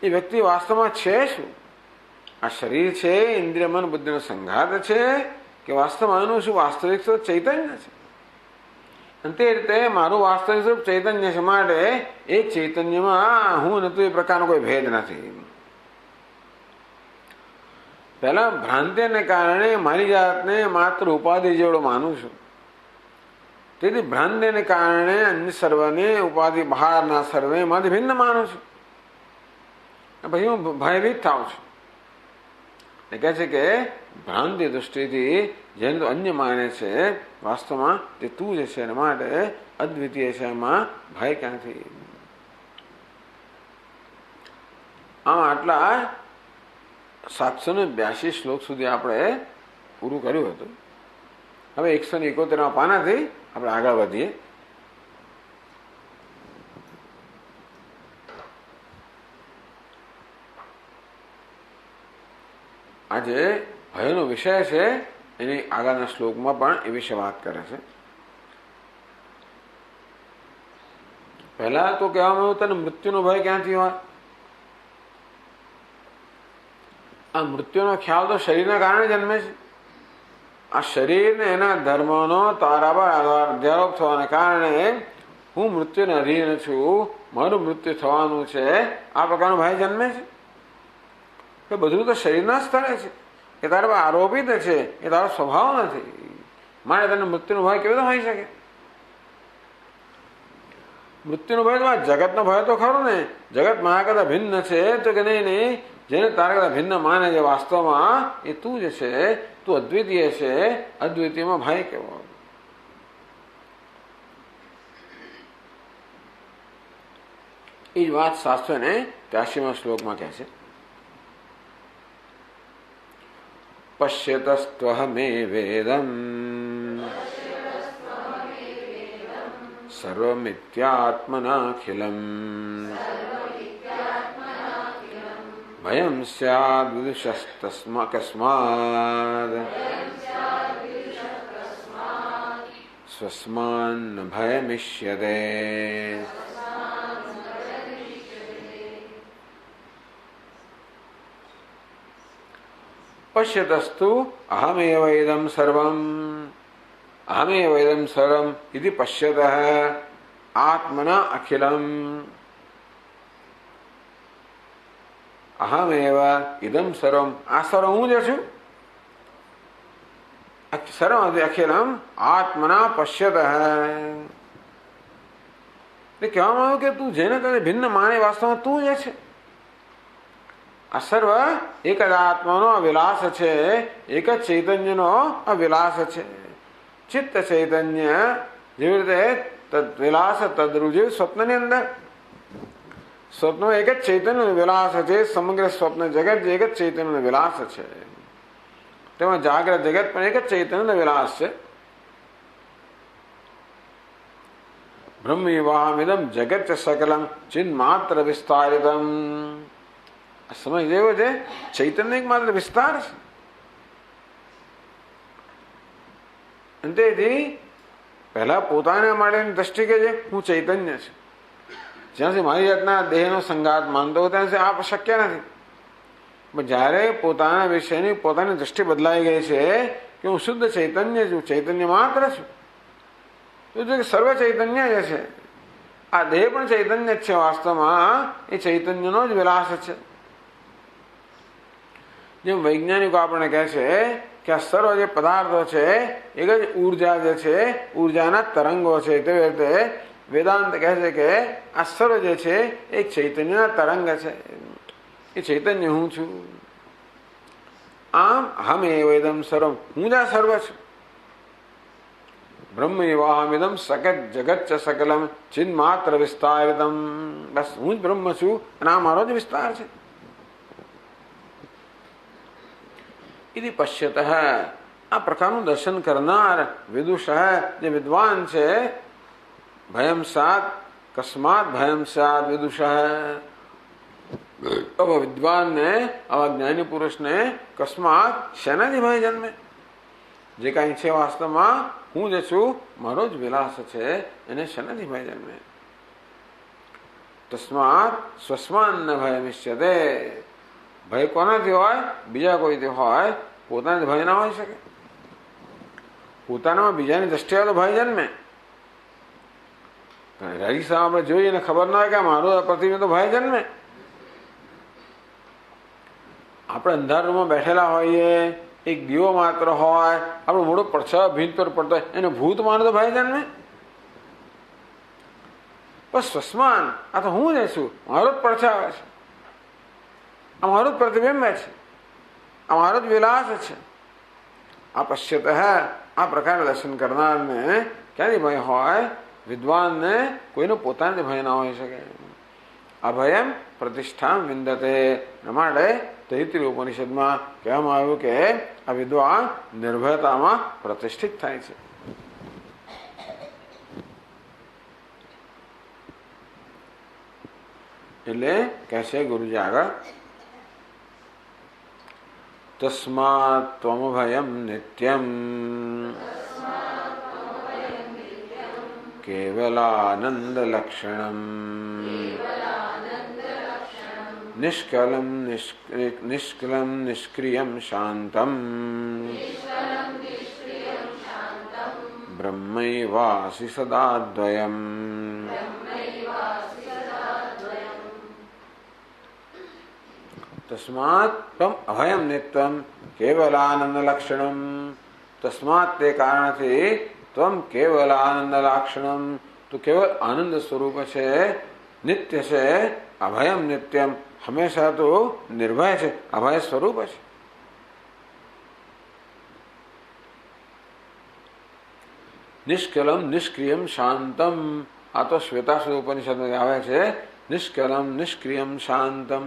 એ વ્યક્તિ વાસ્તવમાં છે શું? આ શરીર છે, ઇન્દ્રિય મન બુદ્ધિનો સંઘાત છે, કે વાસ્તવમાં આનું શું વાસ્તવિક સ્વરૂપ ચૈતન્ય છે? અને તે રીતે મારું વાસ્તવિક સ્વરૂપ ચૈતન્ય છે, માટે એ ચૈતન્યમાં હું નથી એ પ્રકારનો કોઈ ભેદ નથી. પહેલા ભ્રાંતિને કારણે મારી જાતને માત્ર ઉપાધિ જેવડો માનું છું. તેથી ભ્રાંતિને કારણે અન્ય સર્વને ઉપાધિ બહારના સર્વે માંથી ભિન્ન માનું છું. પછી હું ભયભીત થાઉં છું. એ કહે છે કે ભ્રાંતિ દૃષ્ટિથી જેને તો અન્ય માને છે વાસ્તવમાં તે તું જ છે. એના માટે અદ્વિતીય છે, એમાં ભય ક્યાંથી? આમ આટલા 782 શ્લોક સુધી આપણે પૂરું કર્યું હતું. હવે 171 પાનાથી આપણે આગળ વધીએ. આજે ભયનો વિષય છે, એની આગળના શ્લોકમાં પણ એ વિશે વાત કરે છે. પહેલા તો કહેવામાં આવ્યું તને મૃત્યુનો ભય ક્યાંથી હોય? આ મૃત્યુનો ખ્યાલ તો શરીરના કારણે જન્મે છે. આ શરીરને એના ધર્મનો તારા પર આરોપ થવાને કારણે હું મૃત્યુને અધીન છું, મારું મૃત્યુ થવાનું છે, આ પ્રકારનો ભય જન્મે છે. એ બધું તો શરીરના સ્તરે છે. એ તારા પર આરોપિત છે, એ તારો સ્વભાવ નથી. મારે તને મૃત્યુનો ભય કેવી રીતે હોઈ શકે? મૃત્યુનો ભય તો આ જગતનો ભય તો ખરો ને. જગત મારા કરતા ભિન્ન છે તો કે નહીં, જેને તારા કરતા ભિન્ન માને છે વાસ્તવમાં એ તું જ છે. તું અદ્વિતીય છે. અદ્વિતીયમાં ભય કેવો? એ જ વાત 783 શ્લોકમાં કહે છે. પશ્યતસ્ત્વહમેવેદં સર્વમિત્યાત્મનાખિલં ભયં સ્યાદ વિદુષસ્તસ્માકસ્માદ સ્વસ્માન ભયમિષ્યતે. પશ્યતસ્તુ અહમેવ ઇદં સર્વં અહમેવ ઇદં સર્વં ઇતિ પશ્યતઃ આત્મના અખિલં. અહમેવ ઇદં સર્વં, આ સર્વ હું જ છું. સર્વ અખિલમ આત્મના પશ્યતઃ. એટલે કહેવામાં આવ્યું કે તું જેને તને ભિન્ન માને વાસ્તવમાં તું જ છે. આ સર્વ એક જ આત્માનો અવિલાસ છે, એક જ ચૈતન્યનો અવિલાસ છે. ચિત્ત ચૈતન્ય જેવી રીતે વિલાસ તદ્રુજે સ્વપ્નની અંદર. સ્વપ્નમાં એક જ ચૈતન્યનો વિલાસ છે. સમગ્ર સ્વપ્ન જગત એક જ ચૈતન્યનો વિલાસ છે. તેમાં જાગ્રત જગત પણ એક જ ચૈતન્યનો વિલાસ છે. બ્રહ્મવાહમિદમ જગત સકલમ ચિન્માત્ર વિસ્તારિતમ. સમય જેવો છે, ચૈતન્ય એક માત્ર વિસ્તાર છે. અને તેથી પહેલા પોતાના માટેની દ્રષ્ટિ કે છે હું ચૈતન્ય છું. જ્યાં સુધી મારી જાતના દેહનો સંઘાત માનતો હોય ત્યાં સુધી આ શક્ય નથી. પણ જ્યારે પોતાના વિષયની પોતાની દ્રષ્ટિ બદલાઈ ગઈ છે કે હું શુદ્ધ ચૈતન્ય છું, ચૈતન્ય માત્ર છું, તો સર્વ ચૈતન્ય જ છે. આ દેહ પણ ચૈતન્ય જ છે. વાસ્તવમાં એ ચૈતન્યનો જ વિલાસ છે. જેમ વૈજ્ઞાનિકો આપણને કહે છે કે આ સર્વ જે પદાર્થો છે એક જ ઉર્જા જે છે, ઉર્જાના તરંગો છે. તેવી રીતે વેદાંત કહે છે કે આ સર્વ જે છે એક ચૈતન્યના તરંગ છે. એ ચૈતન્ય હું છું. આમ અહમેવ ઇદં સર્વં, હું જ આ સર્વ છું. બ્રહ્મવાહમિદમ સકત જગત ચ સકલમ ચિન્માત્ર વિસ્તારિતમ. બસ હું જ બ્રહ્મ છું અને આ મારો જ વિસ્તાર છે. ઇતિ પશ્યતઃ, આ પ્રકારનું દર્શન કરનાર વિદુષ જે વિદ્વાન છે, ભયમ સાત કસ્માત ભયમ સાત વિદુષ. આવા વિદ્વાનને, આવા જ્ઞાની પુરુષને કસ્માત શેનાથી ભય જન્મે? જે કાંઈ છે વાસ્તવમાં હું જે છું, મારો જ વિલાસ છે, એને શેનાથી ભય જન્મે? તસ્માત સ્વસ્માન ભયમિષ્યતે. ભય કોનાથી હોય? બીજા કોઈથી હોય. પોતાને ભય ના હોઈ શકે. પોતાનામાં બીજાની દ્રષ્ટિએ તો ભય જન્મે. હરીસા આપણે જોઈએ ને ખબર ના હોય કે મારો પ્રતિબિંબ તો ભય જન્મે. આપણે અંધાર રૂમમાં બેઠેલા હોઈએ, એક દીવો માત્ર હોય, આપણો મોટો પડછાયો ભીંત પર પડતો હોય, એને ભૂત માનો તો ભાઈ જન્મે? બસ સ્વસ્માન, આ તો હું જ છું, મારો જ પડછાયો છે, આ મારું જ પ્રતિબિંબ છે, આ મારો જ વિલાસ છે. આ પશ્યત આ પ્રકારે દર્શન કરનારને ક્યાંથી ભય હોય? વિદ્વાનને કોઈનો પોતાને ભય ના હોઈ શકે. અભયમ પ્રતિષ્ઠા વિંદતે. માટે તૈત્રીય ઉપનિષદમાં કહેવામાં આવ્યું કે આ વિદ્વાન નિર્ભયતામાં પ્રતિષ્ઠિત થાય છે. એટલે કહે છે ગુરુજી આગળ, તસ્માત ત્વમભયમ નિત્યમ કેવલાનંદ લક્ષણમ નિષ્કલમ નિષ્કલમ નિષ્ક્રિયમ શાંતમ બ્રહ્મૈવાસી સદાદ્વયમ. તસ્માત ત્વમ અભયમ નિત્યમ કેવલાનંદ લક્ષણમ. તસ્માત તે કારણથી ત્વમ કેવલાનંદ લક્ષણમ, તું કેવલ આનંદ સ્વરૂપ છે, નિત્ય છે, અભયમ નિત્યમ, હંમેશા તો નિર્ભય છે, અભય સ્વરૂપ છે. નિષ્કલમ નિષ્ક્રિયમ શાંતમ. આ તો શ્વેતાસુર ઉપનિષદમાં આવે છે. નિષ્કલમ નિષ્ક્રિયમ શાંતમ.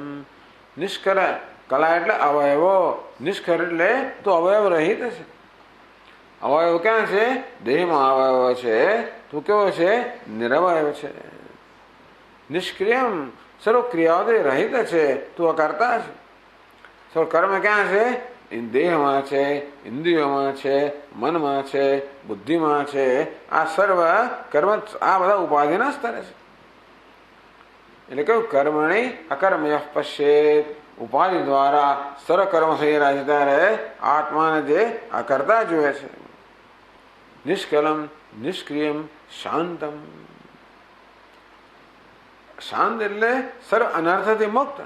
નિષ્કલ કલા એટલે અવયવો, નિષ્કર એટલે તો અવયવ રહિત છે. અવયવ ક્યાં છે? દેહમાં અવયવ છે. તું કેવો છે? નિરવયવ છે. નિષ્ક્રિયમ સર્વ ક્રિયાઓથી રહિત છે, તું અકર્તા છે. સર્વ કર્મ ક્યાં છે? દેહમાં છે, ઇન્દ્રિયોમાં છે, મનમાં છે, બુદ્ધિમાં છે. આ સર્વ કર્મ આ બધા ઉપાધિના સ્તરે છે. એટલે કયું? કર્મણી અકર્મય પશ્યેત. ઉપાધિ દ્વારા સર્વકર્મ થઈ રહ્યા છે ત્યારે આત્માને જે અકર્તા જોવે છે. નિષ્કલમ નિષ્ક્રિયમ શાંતમ. શાંત એટલે સર્વ અનર્થથી મુક્ત.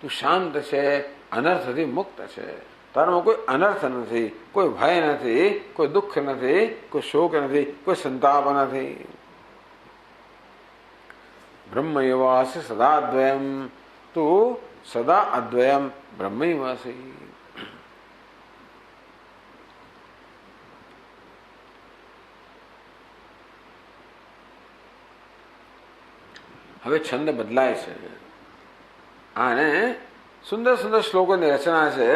તું શાંત છે, અનર્થથી મુક્ત છે. તારામાં કોઈ અનર્થ નથી, કોઈ ભય નથી, કોઈ દુઃખ નથી, કોઈ શોક નથી, કોઈ સંતાપ નથી. બ્રહ્મૈવાસી સદાદ્વયમ. તું સદા અદ્વયમ બ્રહ્મૈવાસી. હવે છંદ બદલાય છે. આને સુંદર સુંદર શ્લોકોની રચના છે.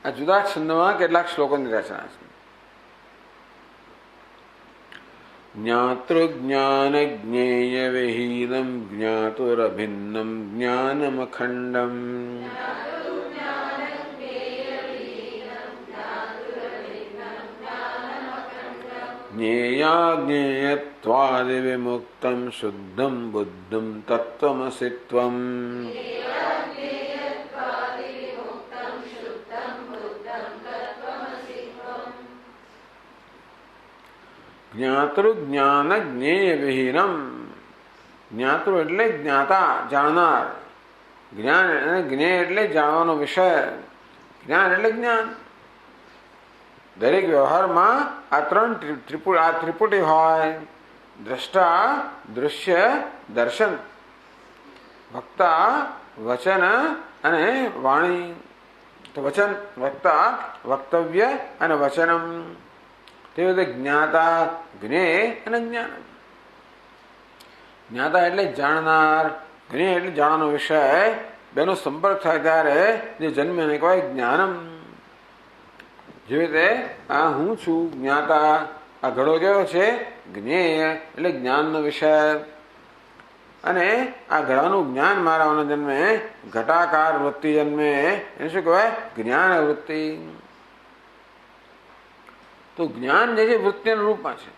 આ જુદા છંદમાં કેટલાક શ્લોકોની રચના છે. જ્ઞાતૃજ્ઞાન જ્ઞેય વિહીનમ જ્ઞાતુરભિન્નમ જ્ઞાનમખંડમ. જ્ઞેયાજ્ઞેયત્વાદિ વિમુક્તમ શુદ્ધમ બુદ્ધમ તત્વમસિ ત્વમ. જ્ઞાતૃ જ્ઞાન જ્ઞેય વિહીનમ. જ્ઞાતૃ એટલે જ્ઞાતા, જાણનાર. જ્ઞાન અને જ્ઞેય એટલે જાણવાનો વિષય. જ્ઞાન એટલે જ્ઞાન. દરેક વ્યવહારમાં આ ત્રણ ત્રિપુટી હોય: દ્રષ્ટા, દૃશ્ય, દર્શન. વક્તા, વચન અને વાણી. તો વચન, વક્તા, વક્તવ્ય અને વચનમ. તે રીતે જ્ઞાતા, જ્ઞેય અને જ્ઞાન. જ્ઞાતા એટલે જાણનાર, જ્ઞેય એટલે જાણવાનો વિષય. બેનો સંપર્ક થાય ત્યારે જે જન્મે એને કહેવાય જ્ઞાનમ. જેવી રીતે આ હું છું જ્ઞાતા, આ ઘડો કેવો છે? જ્ઞેય એટલે જ્ઞાનનો વિષય. અને આ ઘડાનું જ્ઞાન મારાઓને જન્મે, ઘટાકાર વૃત્તિ જન્મે, એને શું કહેવાય? જ્ઞાન વૃત્તિ. તો જ્ઞાન જે છે વૃત્તિના રૂપમાં છે.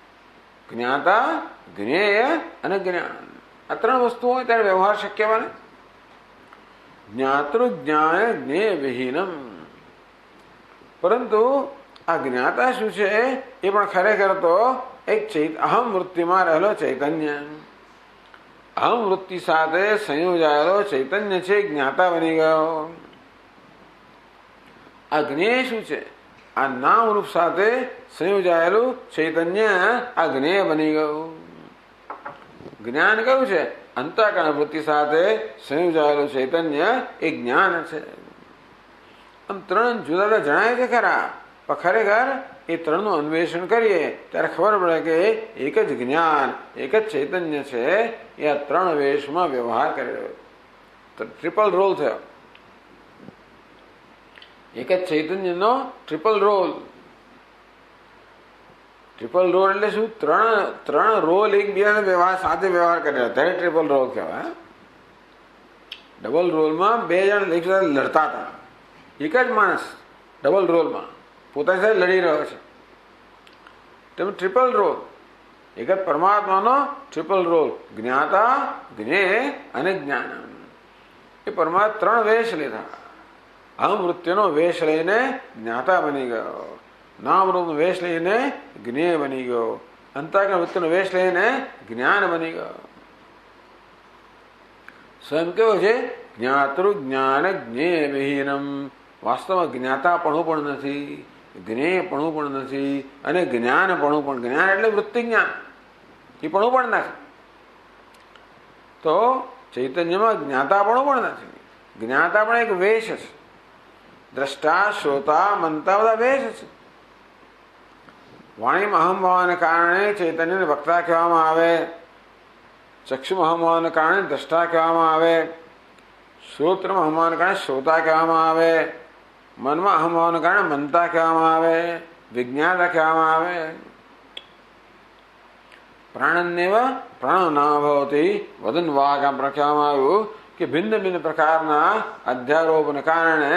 જ્ઞાતા, જ્ઞેય અને જ્ઞાન. આ ત્રણ વસ્તુ હોય ત્યારે વ્યવહાર શક્ય બને. જ્ઞાતૃ જ્ઞાન જ્ઞેય વિહીનમ. પરંતુ આ જ્ઞાતા શું છે એ પણ ખરેખર તો એક અહમ વૃત્તિમાં રહેલો ચૈતન્ય. અહમ વૃત્તિ સાથે સંયોજાયેલો ચૈતન્ય છે જ્ઞાતા બની ગયો. આ જ્ઞેય શું છે? આ નામ રૂપ સાથે સંયોજાયેલું ચૈતન્ય આ જ્ઞેય બની ગયું. જ્ઞાન કયું છે? અંતઃકરણ વૃત્તિ સાથે સંયોજાયેલું ચૈતન્ય એ જ્ઞાન છે. આમ ત્રણ જુદા જુદા જણાય છે ખરા, પણ ખરેખર એ ત્રણનું અન્વેષણ કરીએ ત્યારે ખબર પડે કે એક જ જ્ઞાન, એક જ ચૈતન્ય છે એ આ ત્રણ વેશમાં વ્યવહાર કરી રહ્યો. ટ્રિપલ રોલ થયો. એક જ ચૈતન્યનો ટ્રિપલ રોલ. ટ્રિપલ રોલ એટલે શું? ત્રણ રોલ એકબીજાને સાથે વ્યવહાર કર્યા ત્યારે ટ્રિપલ રોલ કહેવાય. ડબલ રોલમાં બે જણ એક સાથે લડતા હતા. એક જ માણસ ડબલ રોલમાં પોતાની સાથે લડી રહ્યો છે. તમે ટ્રિપલ રોલ, એક જ પરમાત્માનો ટ્રિપલ રોલ, જ્ઞાતા, જ્ઞેય અને જ્ઞાન. એ પરમાત્મા ત્રણ વેશ લીધા. અહમ વૃત્તિનો વેશ લઈને જ્ઞાતા બની ગયો, નામ રૂપનો વેશ લઈને જ્ઞેય બની ગયો, અંતઃકરણ વૃત્તિનો વેશ લઈને જ્ઞાન બની ગયો. સ્વયં કેવો છે? જ્ઞાતૃ જ્ઞાન જ્ઞેય વિહીનમ. વાસ્તવમાં જ્ઞાતાપણું પણ નથી, જ્ઞેયપણું પણ નથી અને જ્ઞાનપણું પણ. જ્ઞાન એટલે વૃત્તિ જ્ઞાન, એ પણ નથી. તો ચૈતન્યમાં જ્ઞાતાપણું પણ નથી. જ્ઞાતા પણ એક વેશ છે. દ્રષ્ટા, શ્રોતા, મંતા બધા વેશ છે. વાણીમાં અહમ હોવાને કારણે ચૈતન્યને વક્તા કહેવામાં આવે, ચક્ષુમાં અહમ હોવાને કારણે દ્રષ્ટા કહેવામાં આવે, શ્રોત્રમાં અહમ હોવાને કારણે શ્રોતા કહેવામાં આવે, મનમાં અહમ હોવાને કારણે મનતા કહેવામાં આવે, વિજ્ઞાતા કહેવામાં આવે. પ્રાણન્યવ પ્રાણો નામ ભવતી વદન વાઘ આમ કહેવામાં આવ્યું કે ભિન્ન ભિન્ન પ્રકારના અધ્યારોપને કારણે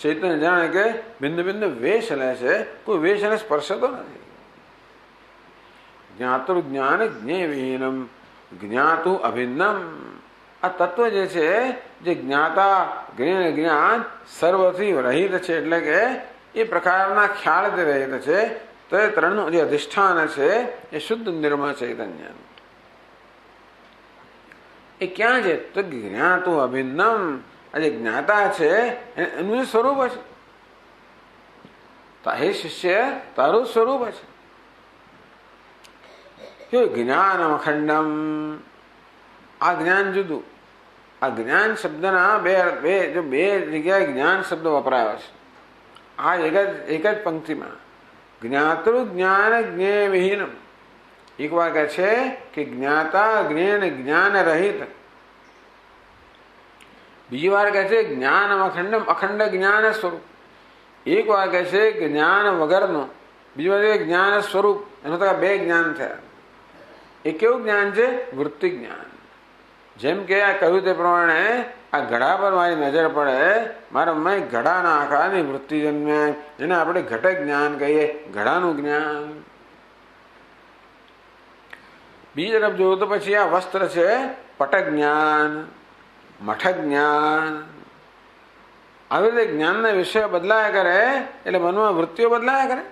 ચૈતન્ય જાણે કે ભિન્ન ભિન્ન વેશ લે છે, કોઈ વેશ એને સ્પર્શતો નથી. જ્ઞાતૃ જ્ઞાન જ્ઞેય વિહીનમ જ્ઞાતુ અભિન્નમ. આ તત્વ જે છે, જે જ્ઞાતા જ્ઞેય જ્ઞાન સર્વથી રહિત છે, એટલે કે એ પ્રકારના ખ્યાલથી રહિત છે. તો એ ત્રણનું જે અધિષ્ઠાન છે એ શુદ્ધ નિર્મળ ચૈતન્ય. એ ક્યાં છે? તો જ્ઞાતુ અભિન્નમ. આ જે જ્ઞાતા છે એનું સ્વરૂપ છે. હે શિષ્ય, તારું સ્વરૂપ છે જ્ઞાન અખંડમ. આ જ્ઞાન જુદું. આ જ્ઞાન શબ્દના બે જગ્યાએ જ્ઞાન શબ્દ વપરાયો છે. આ એક જ પંક્તિમાં જ્ઞાતૃ જ્ઞાન જ્ઞેય વિહીનમ. એક વાર કહે છે કે જ્ઞાતા જ્ઞેય જ્ઞાન રહિત. બીજી વાર કહે છે જ્ઞાન અખંડમ, અખંડ જ્ઞાન સ્વરૂપ. એક વાર કહે છે જ્ઞાન વગરનો, બીજી વાર જ્ઞાન સ્વરૂપ. એનો તો બે જ્ઞાન થયા. એ કેવું જ્ઞાન છે? વૃત્તિ જ્ઞાન. જેમ કે આ કહ્યું તે પ્રમાણે આ ઘડા પર મારી નજર પડે, મારા મય ઘડાના આકારની વૃત્તિ જન્મે, એને આપણે ઘટક જ્ઞાન કહીએ, ઘડાનું જ્ઞાન. બીજી તરફ જોયું તો પછી આ વસ્ત્ર છે, પટક જ્ઞાન, મઠક જ્ઞાન. આવી રીતે જ્ઞાનના વિષયો બદલાયા કરે એટલે મનમાં વૃત્તિઓ બદલાયા કરે.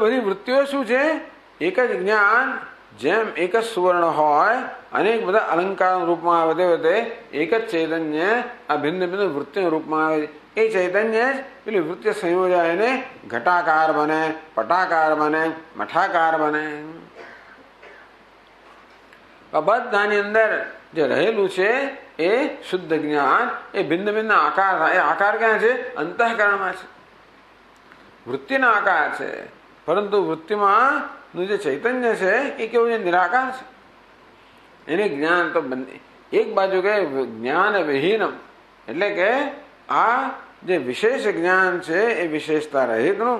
બધી વૃત્તિઓ શું છે? એક જ જ્ઞાન. જેમ એક જ સુવર્ણ હોય, અનેક બધા અલંકાર રૂપમાં આવે તે એક જ ચૈતન્ય આ ભિન્ન ભિન્ન વૃત્તિના રૂપમાં આવે. એ ચૈતન્ય જ પેલી વૃત્તિ સંયોજાઈને ઘટાકાર બને, પટાકાર બને, મઠાકાર બને. બધાની અંદર જે રહેલું છે એ શુદ્ધ જ્ઞાન, એ ભિન્ન ભિન્ન આકાર. એ આકાર ક્યાં છે? અંતઃકરણમાં છે. વૃત્તિના આકાર છે, પરંતુ વૃત્તિમાં નું જે ચૈતન્ય છે એ કેવું છે? નિરાકાર છે. એને જ્ઞાન તો બંને એક બાજુ કે જ્ઞાન વિહીનમ, એટલે કે આ જે વિશેષ જ્ઞાન છે એ વિશેષતા રહિતનું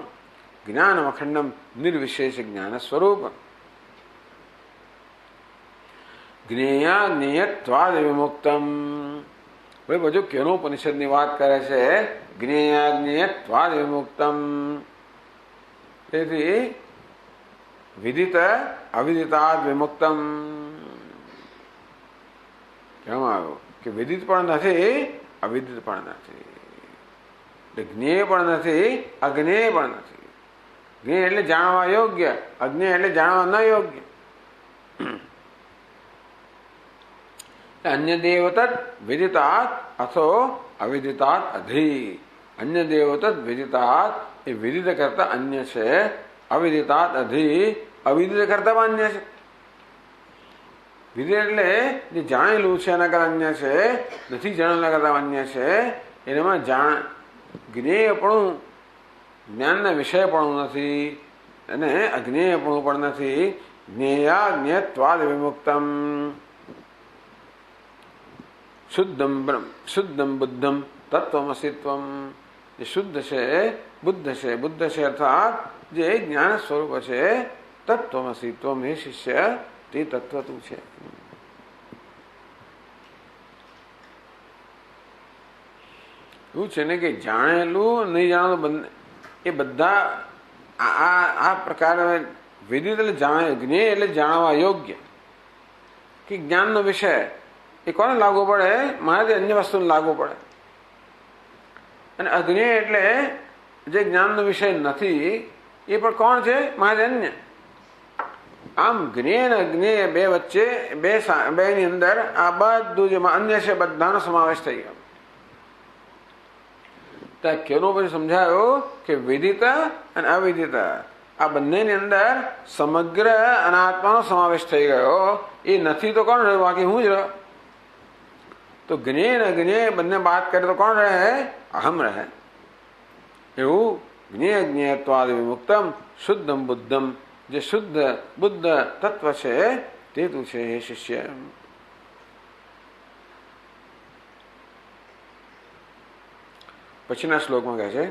જ્ઞાન અખંડમ નિર્વિશેષ જ્ઞાન સ્વરૂપ. જ્ઞેયા જ્ઞેયત્વાદ વિમુક્તમ. ભાઈ બધું કેનો ઉપનિષદની વાત કરે છે? જ્ઞેયા જ્ઞેયત્વાદ વિમુક્તમ. તેથી વિદિત અવિદિતાદ વિમુક્તમ કહેવામાં આવ્યું કે વિદિત પણ નથી, અવિદિત પણ નથી, એટલે જ્ઞેય પણ નથી, અજ્ઞેય પણ નથી. જ્ઞેય એટલે જાણવા યોગ્ય, અજ્ઞેય એટલે જાણવા ન યોગ્ય. અન્ય દેવ તત્ વિદિતાત અથો અવિદિતાત અધિ. અન્ય દેવ તત્ વિદિતાત એ વિદિત કરતા અન્ય છે, અવિદિતાત અધિ અવિદિત કરતા અન્ય છે. વિદિત એટલે જે જાણેલું છે એના કરતા અન્ય છે, નથી જાણેલા કરતા અન્ય છે. એનામાં જ્ઞેયપણું જ્ઞાનના વિષયપણું નથી અને અજ્ઞેયપણું પણ નથી. જ્ઞેયા જ્ઞેયત્વાદ વિમુક્તમ શુદ્ધમ બુદ્ધમ તત્વમસિત્વમ. જે શુદ્ધ છે બુદ્ધ છે, બુદ્ધ છે અર્થાત જે જ્ઞાન સ્વરૂપ છે. તત્વમસિત્વમ હે શિષ્ય તે તત્વ તું છે. એવું છે ને કે જાણેલું નહીં જાણેલું બંને એ બધા આ પ્રકારે વિદિત એટલે જાણે, જ્ઞેય એટલે જાણવા યોગ્ય કે જ્ઞાનનો વિષય એ કોને લાગુ પડે? મારાથી અન્ય વસ્તુને લાગુ પડે. અને અજ્ઞેય એટલે જે જ્ઞાનનો વિષય નથી એ પણ કોણ છે? મારાથી અન્ય. આમ જ્ઞેય અને અજ્ઞેય બે વચ્ચે બેની અંદર આ બધું જે અન્ય છે બધાનો સમાવેશ થઈ ગયો. ત્યાં કેનો પછી સમજાયો કે વિદિત અને અવિદિત આ બંનેની અંદર સમગ્ર અનાત્માનો સમાવેશ થઈ ગયો. એ નથી તો કોણ રહ્યો? બાકી હું જ રહ્યો. તો જ્ઞેય અને અજ્ઞેય બંને બાત કરે તો કોણ રહે? અહમ રહે. એવું જ્ઞેય જ્ઞેયત્વાદ વિમુક્તમ શુદ્ધમ બુદ્ધમ. જે શુદ્ધ બુદ્ધ તત્વ છે તે તું છે હે શિષ્ય. પછીના શ્લોકમાં કહે છે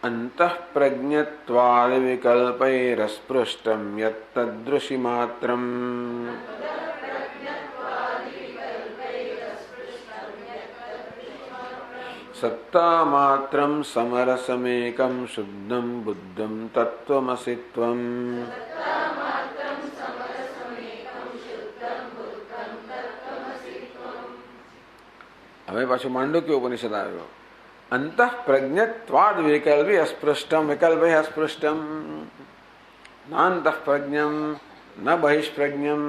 અંતઃપ્રજ્ઞત્વાદ વિકલ્પૈરસ્પૃષ્ટમ યત્તદૃશિ માત્રમ સત્તા માત્રમ સમરસમેકમ શુદ્ધમ બુદ્ધમ તત્વમસિત્વમ. હવે પાછું માંડુક્ય ઉપનિષદ આવ્યો. અંતઃપ્રજ્ઞત્વાદ વિકલ્પે અસ્પૃષ્ટમ. વિકલ્પે અસ્પૃષ્ટમ નાંતઃ પ્રજ્ઞમ ન બહિષ્પ્રજ્ઞમ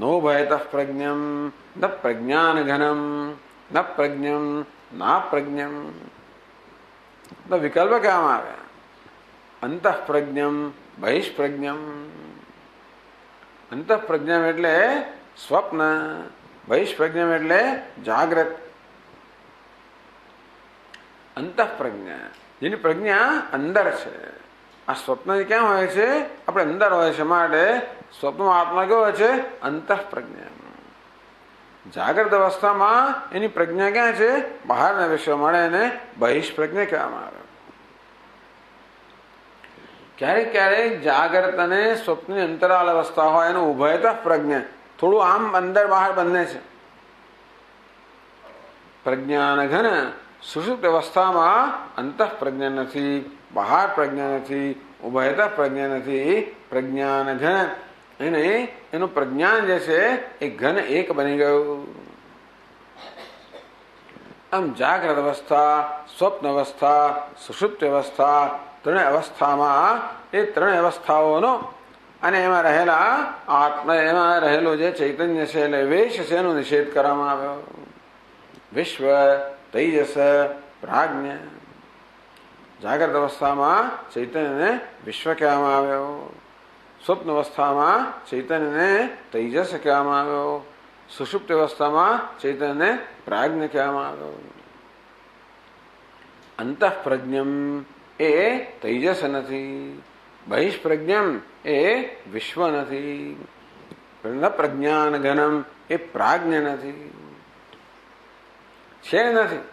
નો ભયતઃ પ્રજ્ઞમ ન પ્રજ્ઞાન ઘનમ ન પ્રજ્ઞમ ના પ્રજ્ઞમ. તો વિકલ્પ કહેવામાં આવ્યા. અંતઃપ્રજ્ઞમ બહિષ્પ્રજ્ઞમ. અંતઃપ્રજ્ઞમ એટલે સ્વપ્ન, બહિષ્પ્રજ્ઞમ એટલે જાગ્રત. અંતઃપ્રજ્ઞા જેની પ્રજ્ઞા અંદર છે. આ સ્વપ્ન ક્યાં હોય છે? આપણે અંદર હોય છે. માટે સ્વપ્નમાં આત્મા કેવો હોય છે? અંતઃપ્રજ્ઞા. જાગ્રત અવસ્થામાં એની પ્રજ્ઞા ક્યાં છે? બહારના વિશ્વ મળે એને બહિષ્પ્રજ્ઞા કહેવામાં આવે. ક્યારેક ક્યારેક જાગ્રત અને સ્વપ્નની અંતરાલ અવસ્થા હોય એનું ઉભયતઃ પ્રજ્ઞા, થોડું આમ અંદર બહાર બંને છે. પ્રજ્ઞાન ઘન સુષુપ્ત અવસ્થામાં અંતઃપ્રજ્ઞા નથી, બહાર પ્રજ્ઞા નથી, ઉભયતઃ પ્રજ્ઞા નથી. પ્રજ્ઞાન ઘન એને એનું પ્રજ્ઞાન જે છે એ ઘન એક બની ગયું. આમ જાગ્રત અવસ્થા, સ્વપ્ન અવસ્થા, સુષુપ્ત અવસ્થા, ત્રણેય અવસ્થામાં એ ત્રણેય અવસ્થાઓનો અને એમાં રહેલા આત્મા, એમાં રહેલો જે ચૈતન્ય છે એટલે વેશ છે એનો નિષેધ કરવામાં આવ્યો. વિશ્વ, તૈજસ, પ્રાજ્ઞ. જાગ્રત અવસ્થામાં ચૈતન્યને વિશ્વ કહેવામાં આવ્યો. સ્વપ્ન અવસ્થામાં ચૈતન્યને તૈજસ કહેવામાં આવ્યો. સુષુપ્ત અવસ્થામાં ચૈતન્યને પ્રાજ્ઞ કહેવામાં આવ્યો. અંતઃપ્રજ્ઞમ એ તૈજસ નથી, બહિષ્પ્રજ્ઞમ એ વિશ્વ નથી, ન પ્રજ્ઞાન ઘનમ એ પ્રાજ્ઞ નથી. છે નથી.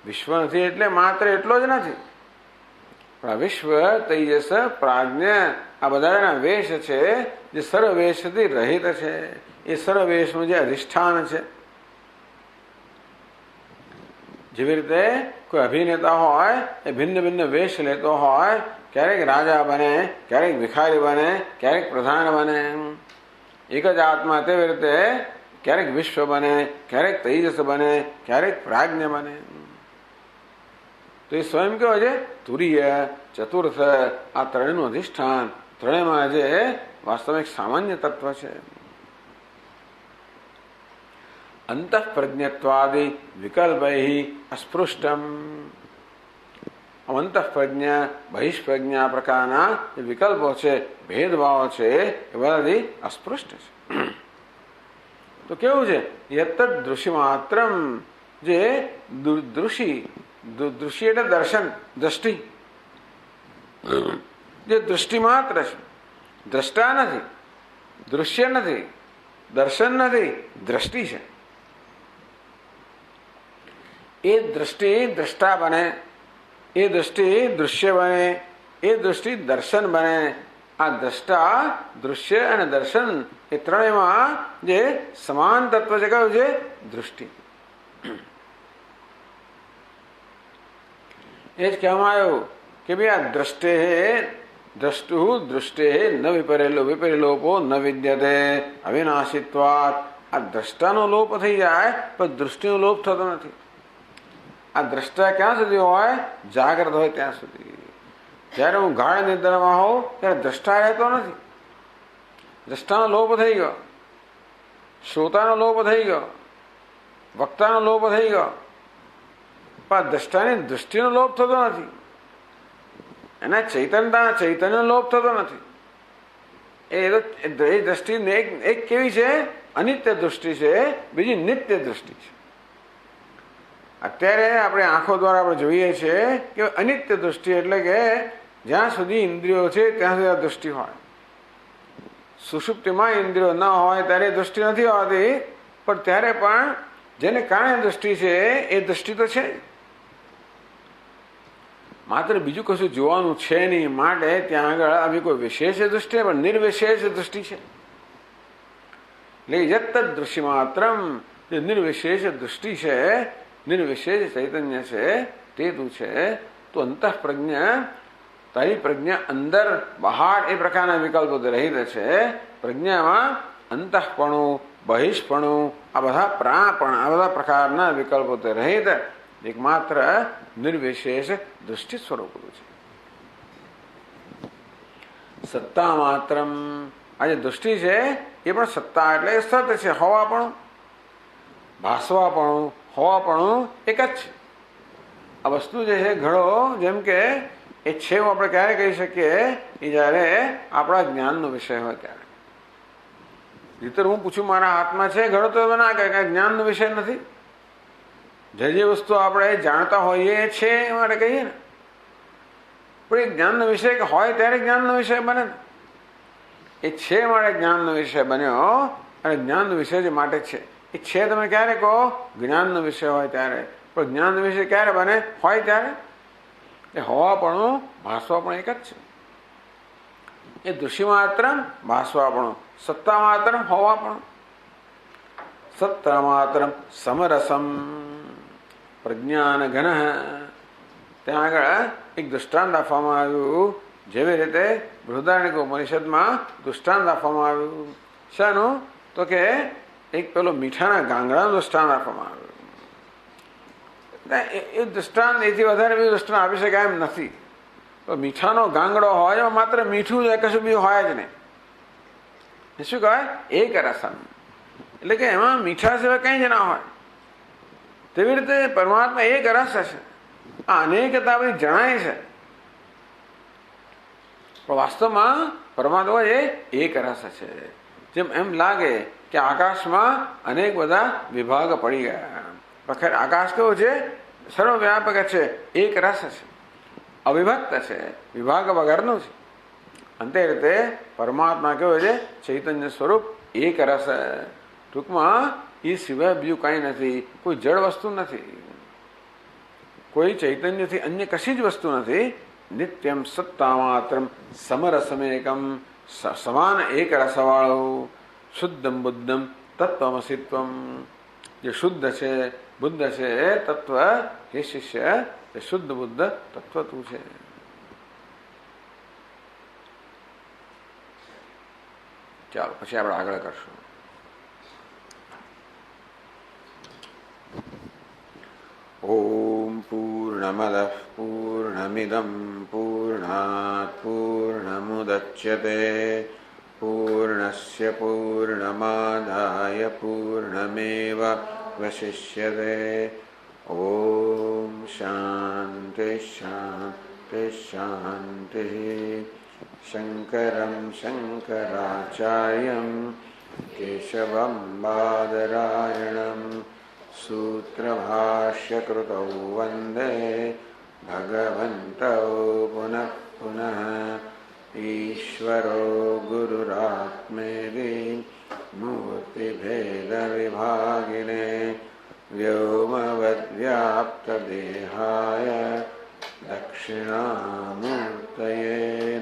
વિશ્વ નથી એટલે માત્ર એટલો જ નથી, પણ આ વિશ્વ, તૈજસ, પ્રાજ્ઞ આ બધાના વેશ છે જે સર્વવેશથી રહિત છે. એ સર્વવેશનું જે અધિષ્ઠાન છે. જેવી રીતે કોઈ અભિનેતા હોય એ ભિન્ન ભિન્ન વેશ લેતો હોય, ક્યારેક રાજા બને, ક્યારેક ભિખારી બને, ક્યારેક પ્રધાન બને. એક જ આત્મા તેવી રીતે ક્યારેક વિશ્વ બને, ક્યારેક તૈજસ બને, ક્યારેક પ્રાજ્ઞ બને. તો એ સ્વયં કેવો છે? તુરીય, ચતુર્થ આ ત્રણેયનું અધિષ્ઠાન. ત્રણેયમાં જે વાસ્તવિક સામાન્ય તત્વ છે. અંતઃપ્રજ્ઞત્વાદિ વિકલ્પૈ અસ્પૃષ્ટમ. અંતઃપ્રજ્ઞા બહિષ્પ્રજ્ઞા પ્રકારના જે વિકલ્પો છે, ભેદભાવ છે, એ બધાથી અસ્પૃષ્ટ છે. તો કેવું છે? યત્ત દૃશ્ય માત્રમ, જે દૃશ્ય એટલે દર્શન, દ્રષ્ટિ, જે દૃષ્ટિ માત્ર છે, દ્રષ્ટા નથી, દૃશ્ય નથી, દર્શન નથી, દ્રષ્ટિ છે. એ દ્રષ્ટિ દ્રષ્ટા બને, એ દ્રષ્ટિ દૃશ્ય બને, એ દૃષ્ટિ દર્શન બને. આ દ્રષ્ટા, દૃશ્ય અને દર્શન એ ત્રણેયમાં જે સમાન તત્વ છે, કયું છે? દૃષ્ટિ. એ જ કહેવામાં આવ્યું કે ભાઈ આ દ્રષ્ટે દ્રષ્ટુ દૃષ્ટે ન વિપરેલોપો ન વિદ્યતે અવિનાશિત્વાત. આ દ્રષ્ટાનો લોપ થઈ જાય પણ દૃષ્ટિનો લોપ થતો નથી. આ દ્રષ્ટા ક્યાં સુધી હોય? જાગ્રત હોય ત્યાં સુધી. જ્યારે હું ગાઢ નિદ્રામાં હોઉં ત્યારે દ્રષ્ટા રહેતો નથી. દ્રષ્ટાનો લોપ થઈ ગયો, શ્રોતાનો લોપ થઈ ગયો, વક્તાનો લોપ થઈ ગયો, પણ દ્રષ્ટાની દૃષ્ટિનો લોપ થતો નથી. એના ચૈતન્યનો લોપ થતો નથી. એ દ્રષ્ટિ એક કેવી છે? અનિત્ય દૃષ્ટિ છે, બીજી નિત્ય દૃષ્ટિ છે. અત્યારે આપણે આંખો દ્વારા આપણે જોઈએ છીએ કે અનિત્ય દૃષ્ટિ એટલે કે જ્યાં સુધી ઇન્દ્રિયો છે ત્યાં સુધી આ દૃષ્ટિ હોય. સુષુપ્તિમાં ઇન્દ્રિયો ન હોય ત્યારે દૃષ્ટિ નથી હોતી, પણ ત્યારે પણ જેને કારણે દૃષ્ટિ છે એ દૃષ્ટિ તો છે. માત્ર બીજું કશું જોવાનું છે નહીં, માટે ત્યાં આગળ આવી કોઈ વિશેષ દૃષ્ટિ પણ નિર્વિશેષ દૃષ્ટિ છે. એટલે યત્ત દૃશ્ય માત્રમ, જે નિર્વિશેષ દૃષ્ટિ છે, નિર્વિશેષ ચૈતન્ય છે, તે તું છે. તો અંતઃપ્રજ્ઞા, તારી પ્રજ્ઞા અંદર બહાર એ પ્રકારના વિકલ્પો રહિત છે. પ્રજ્ઞામાં અંતઃપણું, બહિષ્પણું, આ બધા પ્રાણપણ, આ બધા પ્રકારના વિકલ્પો રહિત એકમાત્ર નિર્વિશેષ દૃષ્ટિ સ્વરૂપનું છે. સત્તા માત્રમ, આ જે દૃષ્ટિ છે એ પણ સત્તા એટલે સત છે, હોવાપણું, ભાસવાપણું, હોવાપણું એક જ છે. આ વસ્તુ જે છે ઘડો, જેમ કે એ છે એવું આપણે ક્યારે કહી શકીએ? એ જ્યારે આપણા જ્ઞાનનો વિષય હોય ત્યારે. નહીંતર હું પૂછું મારા હાથમાં છે ઘડો, તો ના કહે કે જ્ઞાનનો વિષય નથી. જે વસ્તુ આપણે જાણતા હોઈએ છે એ માટે કહીએ ને. પણ એ જ્ઞાનનો વિષય કે હોય ત્યારે જ્ઞાનનો વિષય બને ને. એ છે માટે જ્ઞાનનો વિષય બન્યો, અને જ્ઞાનનો વિષય જે માટે છે એ છે તમે ક્યારે કહો? જ્ઞાનનો વિષય હોય ત્યારે. પણ જ્ઞાનનો વિષય ક્યારે બને? હોય ત્યારે. એ હોવાપણું, ભાસવાપણું એક જ છે. એ દૃશ્ય માત્ર ભાસવાપણું, સત્તા માત્ર હોવાપણું. સત્તા માત્ર સમરસમ પ્રજ્ઞાન ઘન. ત્યાં આગળ એક દૃષ્ટાંત આપવામાં આવ્યું, જેવી રીતે બૃહદારણ્યક ઉપનિષદમાં દૃષ્ટાંત આપવામાં આવ્યું. શાનું? તો કે એક પેલો મીઠાના ગાંગડાનું દૃષ્ટાંત આપવામાં આવ્યું. એ દૃષ્ટાંત એથી વધારે બીજું દૃષ્ટાંત આપી શકાય એમ નથી. તો મીઠાનો ગાંગડો હોય એમાં માત્ર મીઠું જ, કશું બીજું હોય જ નહીં. એ શું કહેવાય? એક રસન. એટલે કે એમાં મીઠા સિવાય કંઈ જ ના હોય. તેવી રીતે પરમાત્મા એક રસ છે. આ અનેકતા બધી જણાય છે, પણ વાસ્તવમાં પરમાત્મા એ એક રસ છે. જેમ એમ લાગે કે આકાશમાં અનેક બધા વિભાગ પડી ગયા. વખત આકાશ કેવું છે? સર્વવ્યાપક છે, એક રસ છે, અવિભક્ત છે, વિભાગ વગરનું છે. અંતે રીતે પરમાત્મા કેવું છે? ચૈતન્ય સ્વરૂપ એક રસ. ટૂંકમાં એ સિવાય બીજું કાંઈ નથી. કોઈ જળ વસ્તુ નથી, કોઈ ચૈતન્યથી અન્ય કશી જ વસ્તુ નથી. નિત્યમ સત્તા માત્રમ સમરસમેકમ, સમાન એક રસવાળું. શુદ્ધમ બુદ્ધમ તત્વમસિત્વમ, જે શુદ્ધ છે, બુદ્ધ છે એ તત્વ, હે શિષ્ય એ શુદ્ધ બુદ્ધ તત્વ તું છે. ચાલો પછી આપણે આગળ કરશું. ઓમ પૂર્ણમદ પૂર્ણમિદમ પૂર્ણાત પૂર્ણમુદચ્યતે पूर्णस्य पूर्णमादाय पूर्णमेवावशिष्यते। ओम शांति शांति शांति। शंकरं शंकराचार्यं केशवं बादरायणं सूत्रभाष्यकृतौ वन्दे भगवन्तौ पुनः पुनः। ईश्वरो गुरुरात्मेति मूर्तिभेदविभागिने व्योमवद्व्याप्तदेहाय दक्षिणामूर्तये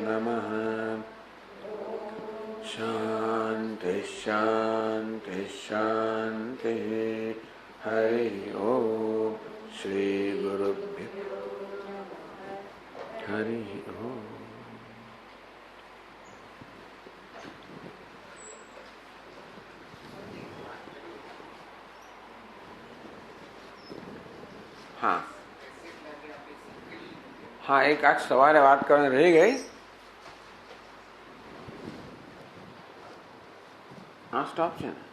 नमः। शांति शांति शांति। हरि ओम। श्री गुरुभ्यो हरि ओम। हाँ हाँ, एक आज सवारे बात करने रही गई। हाँ, स्टॉप છે ને.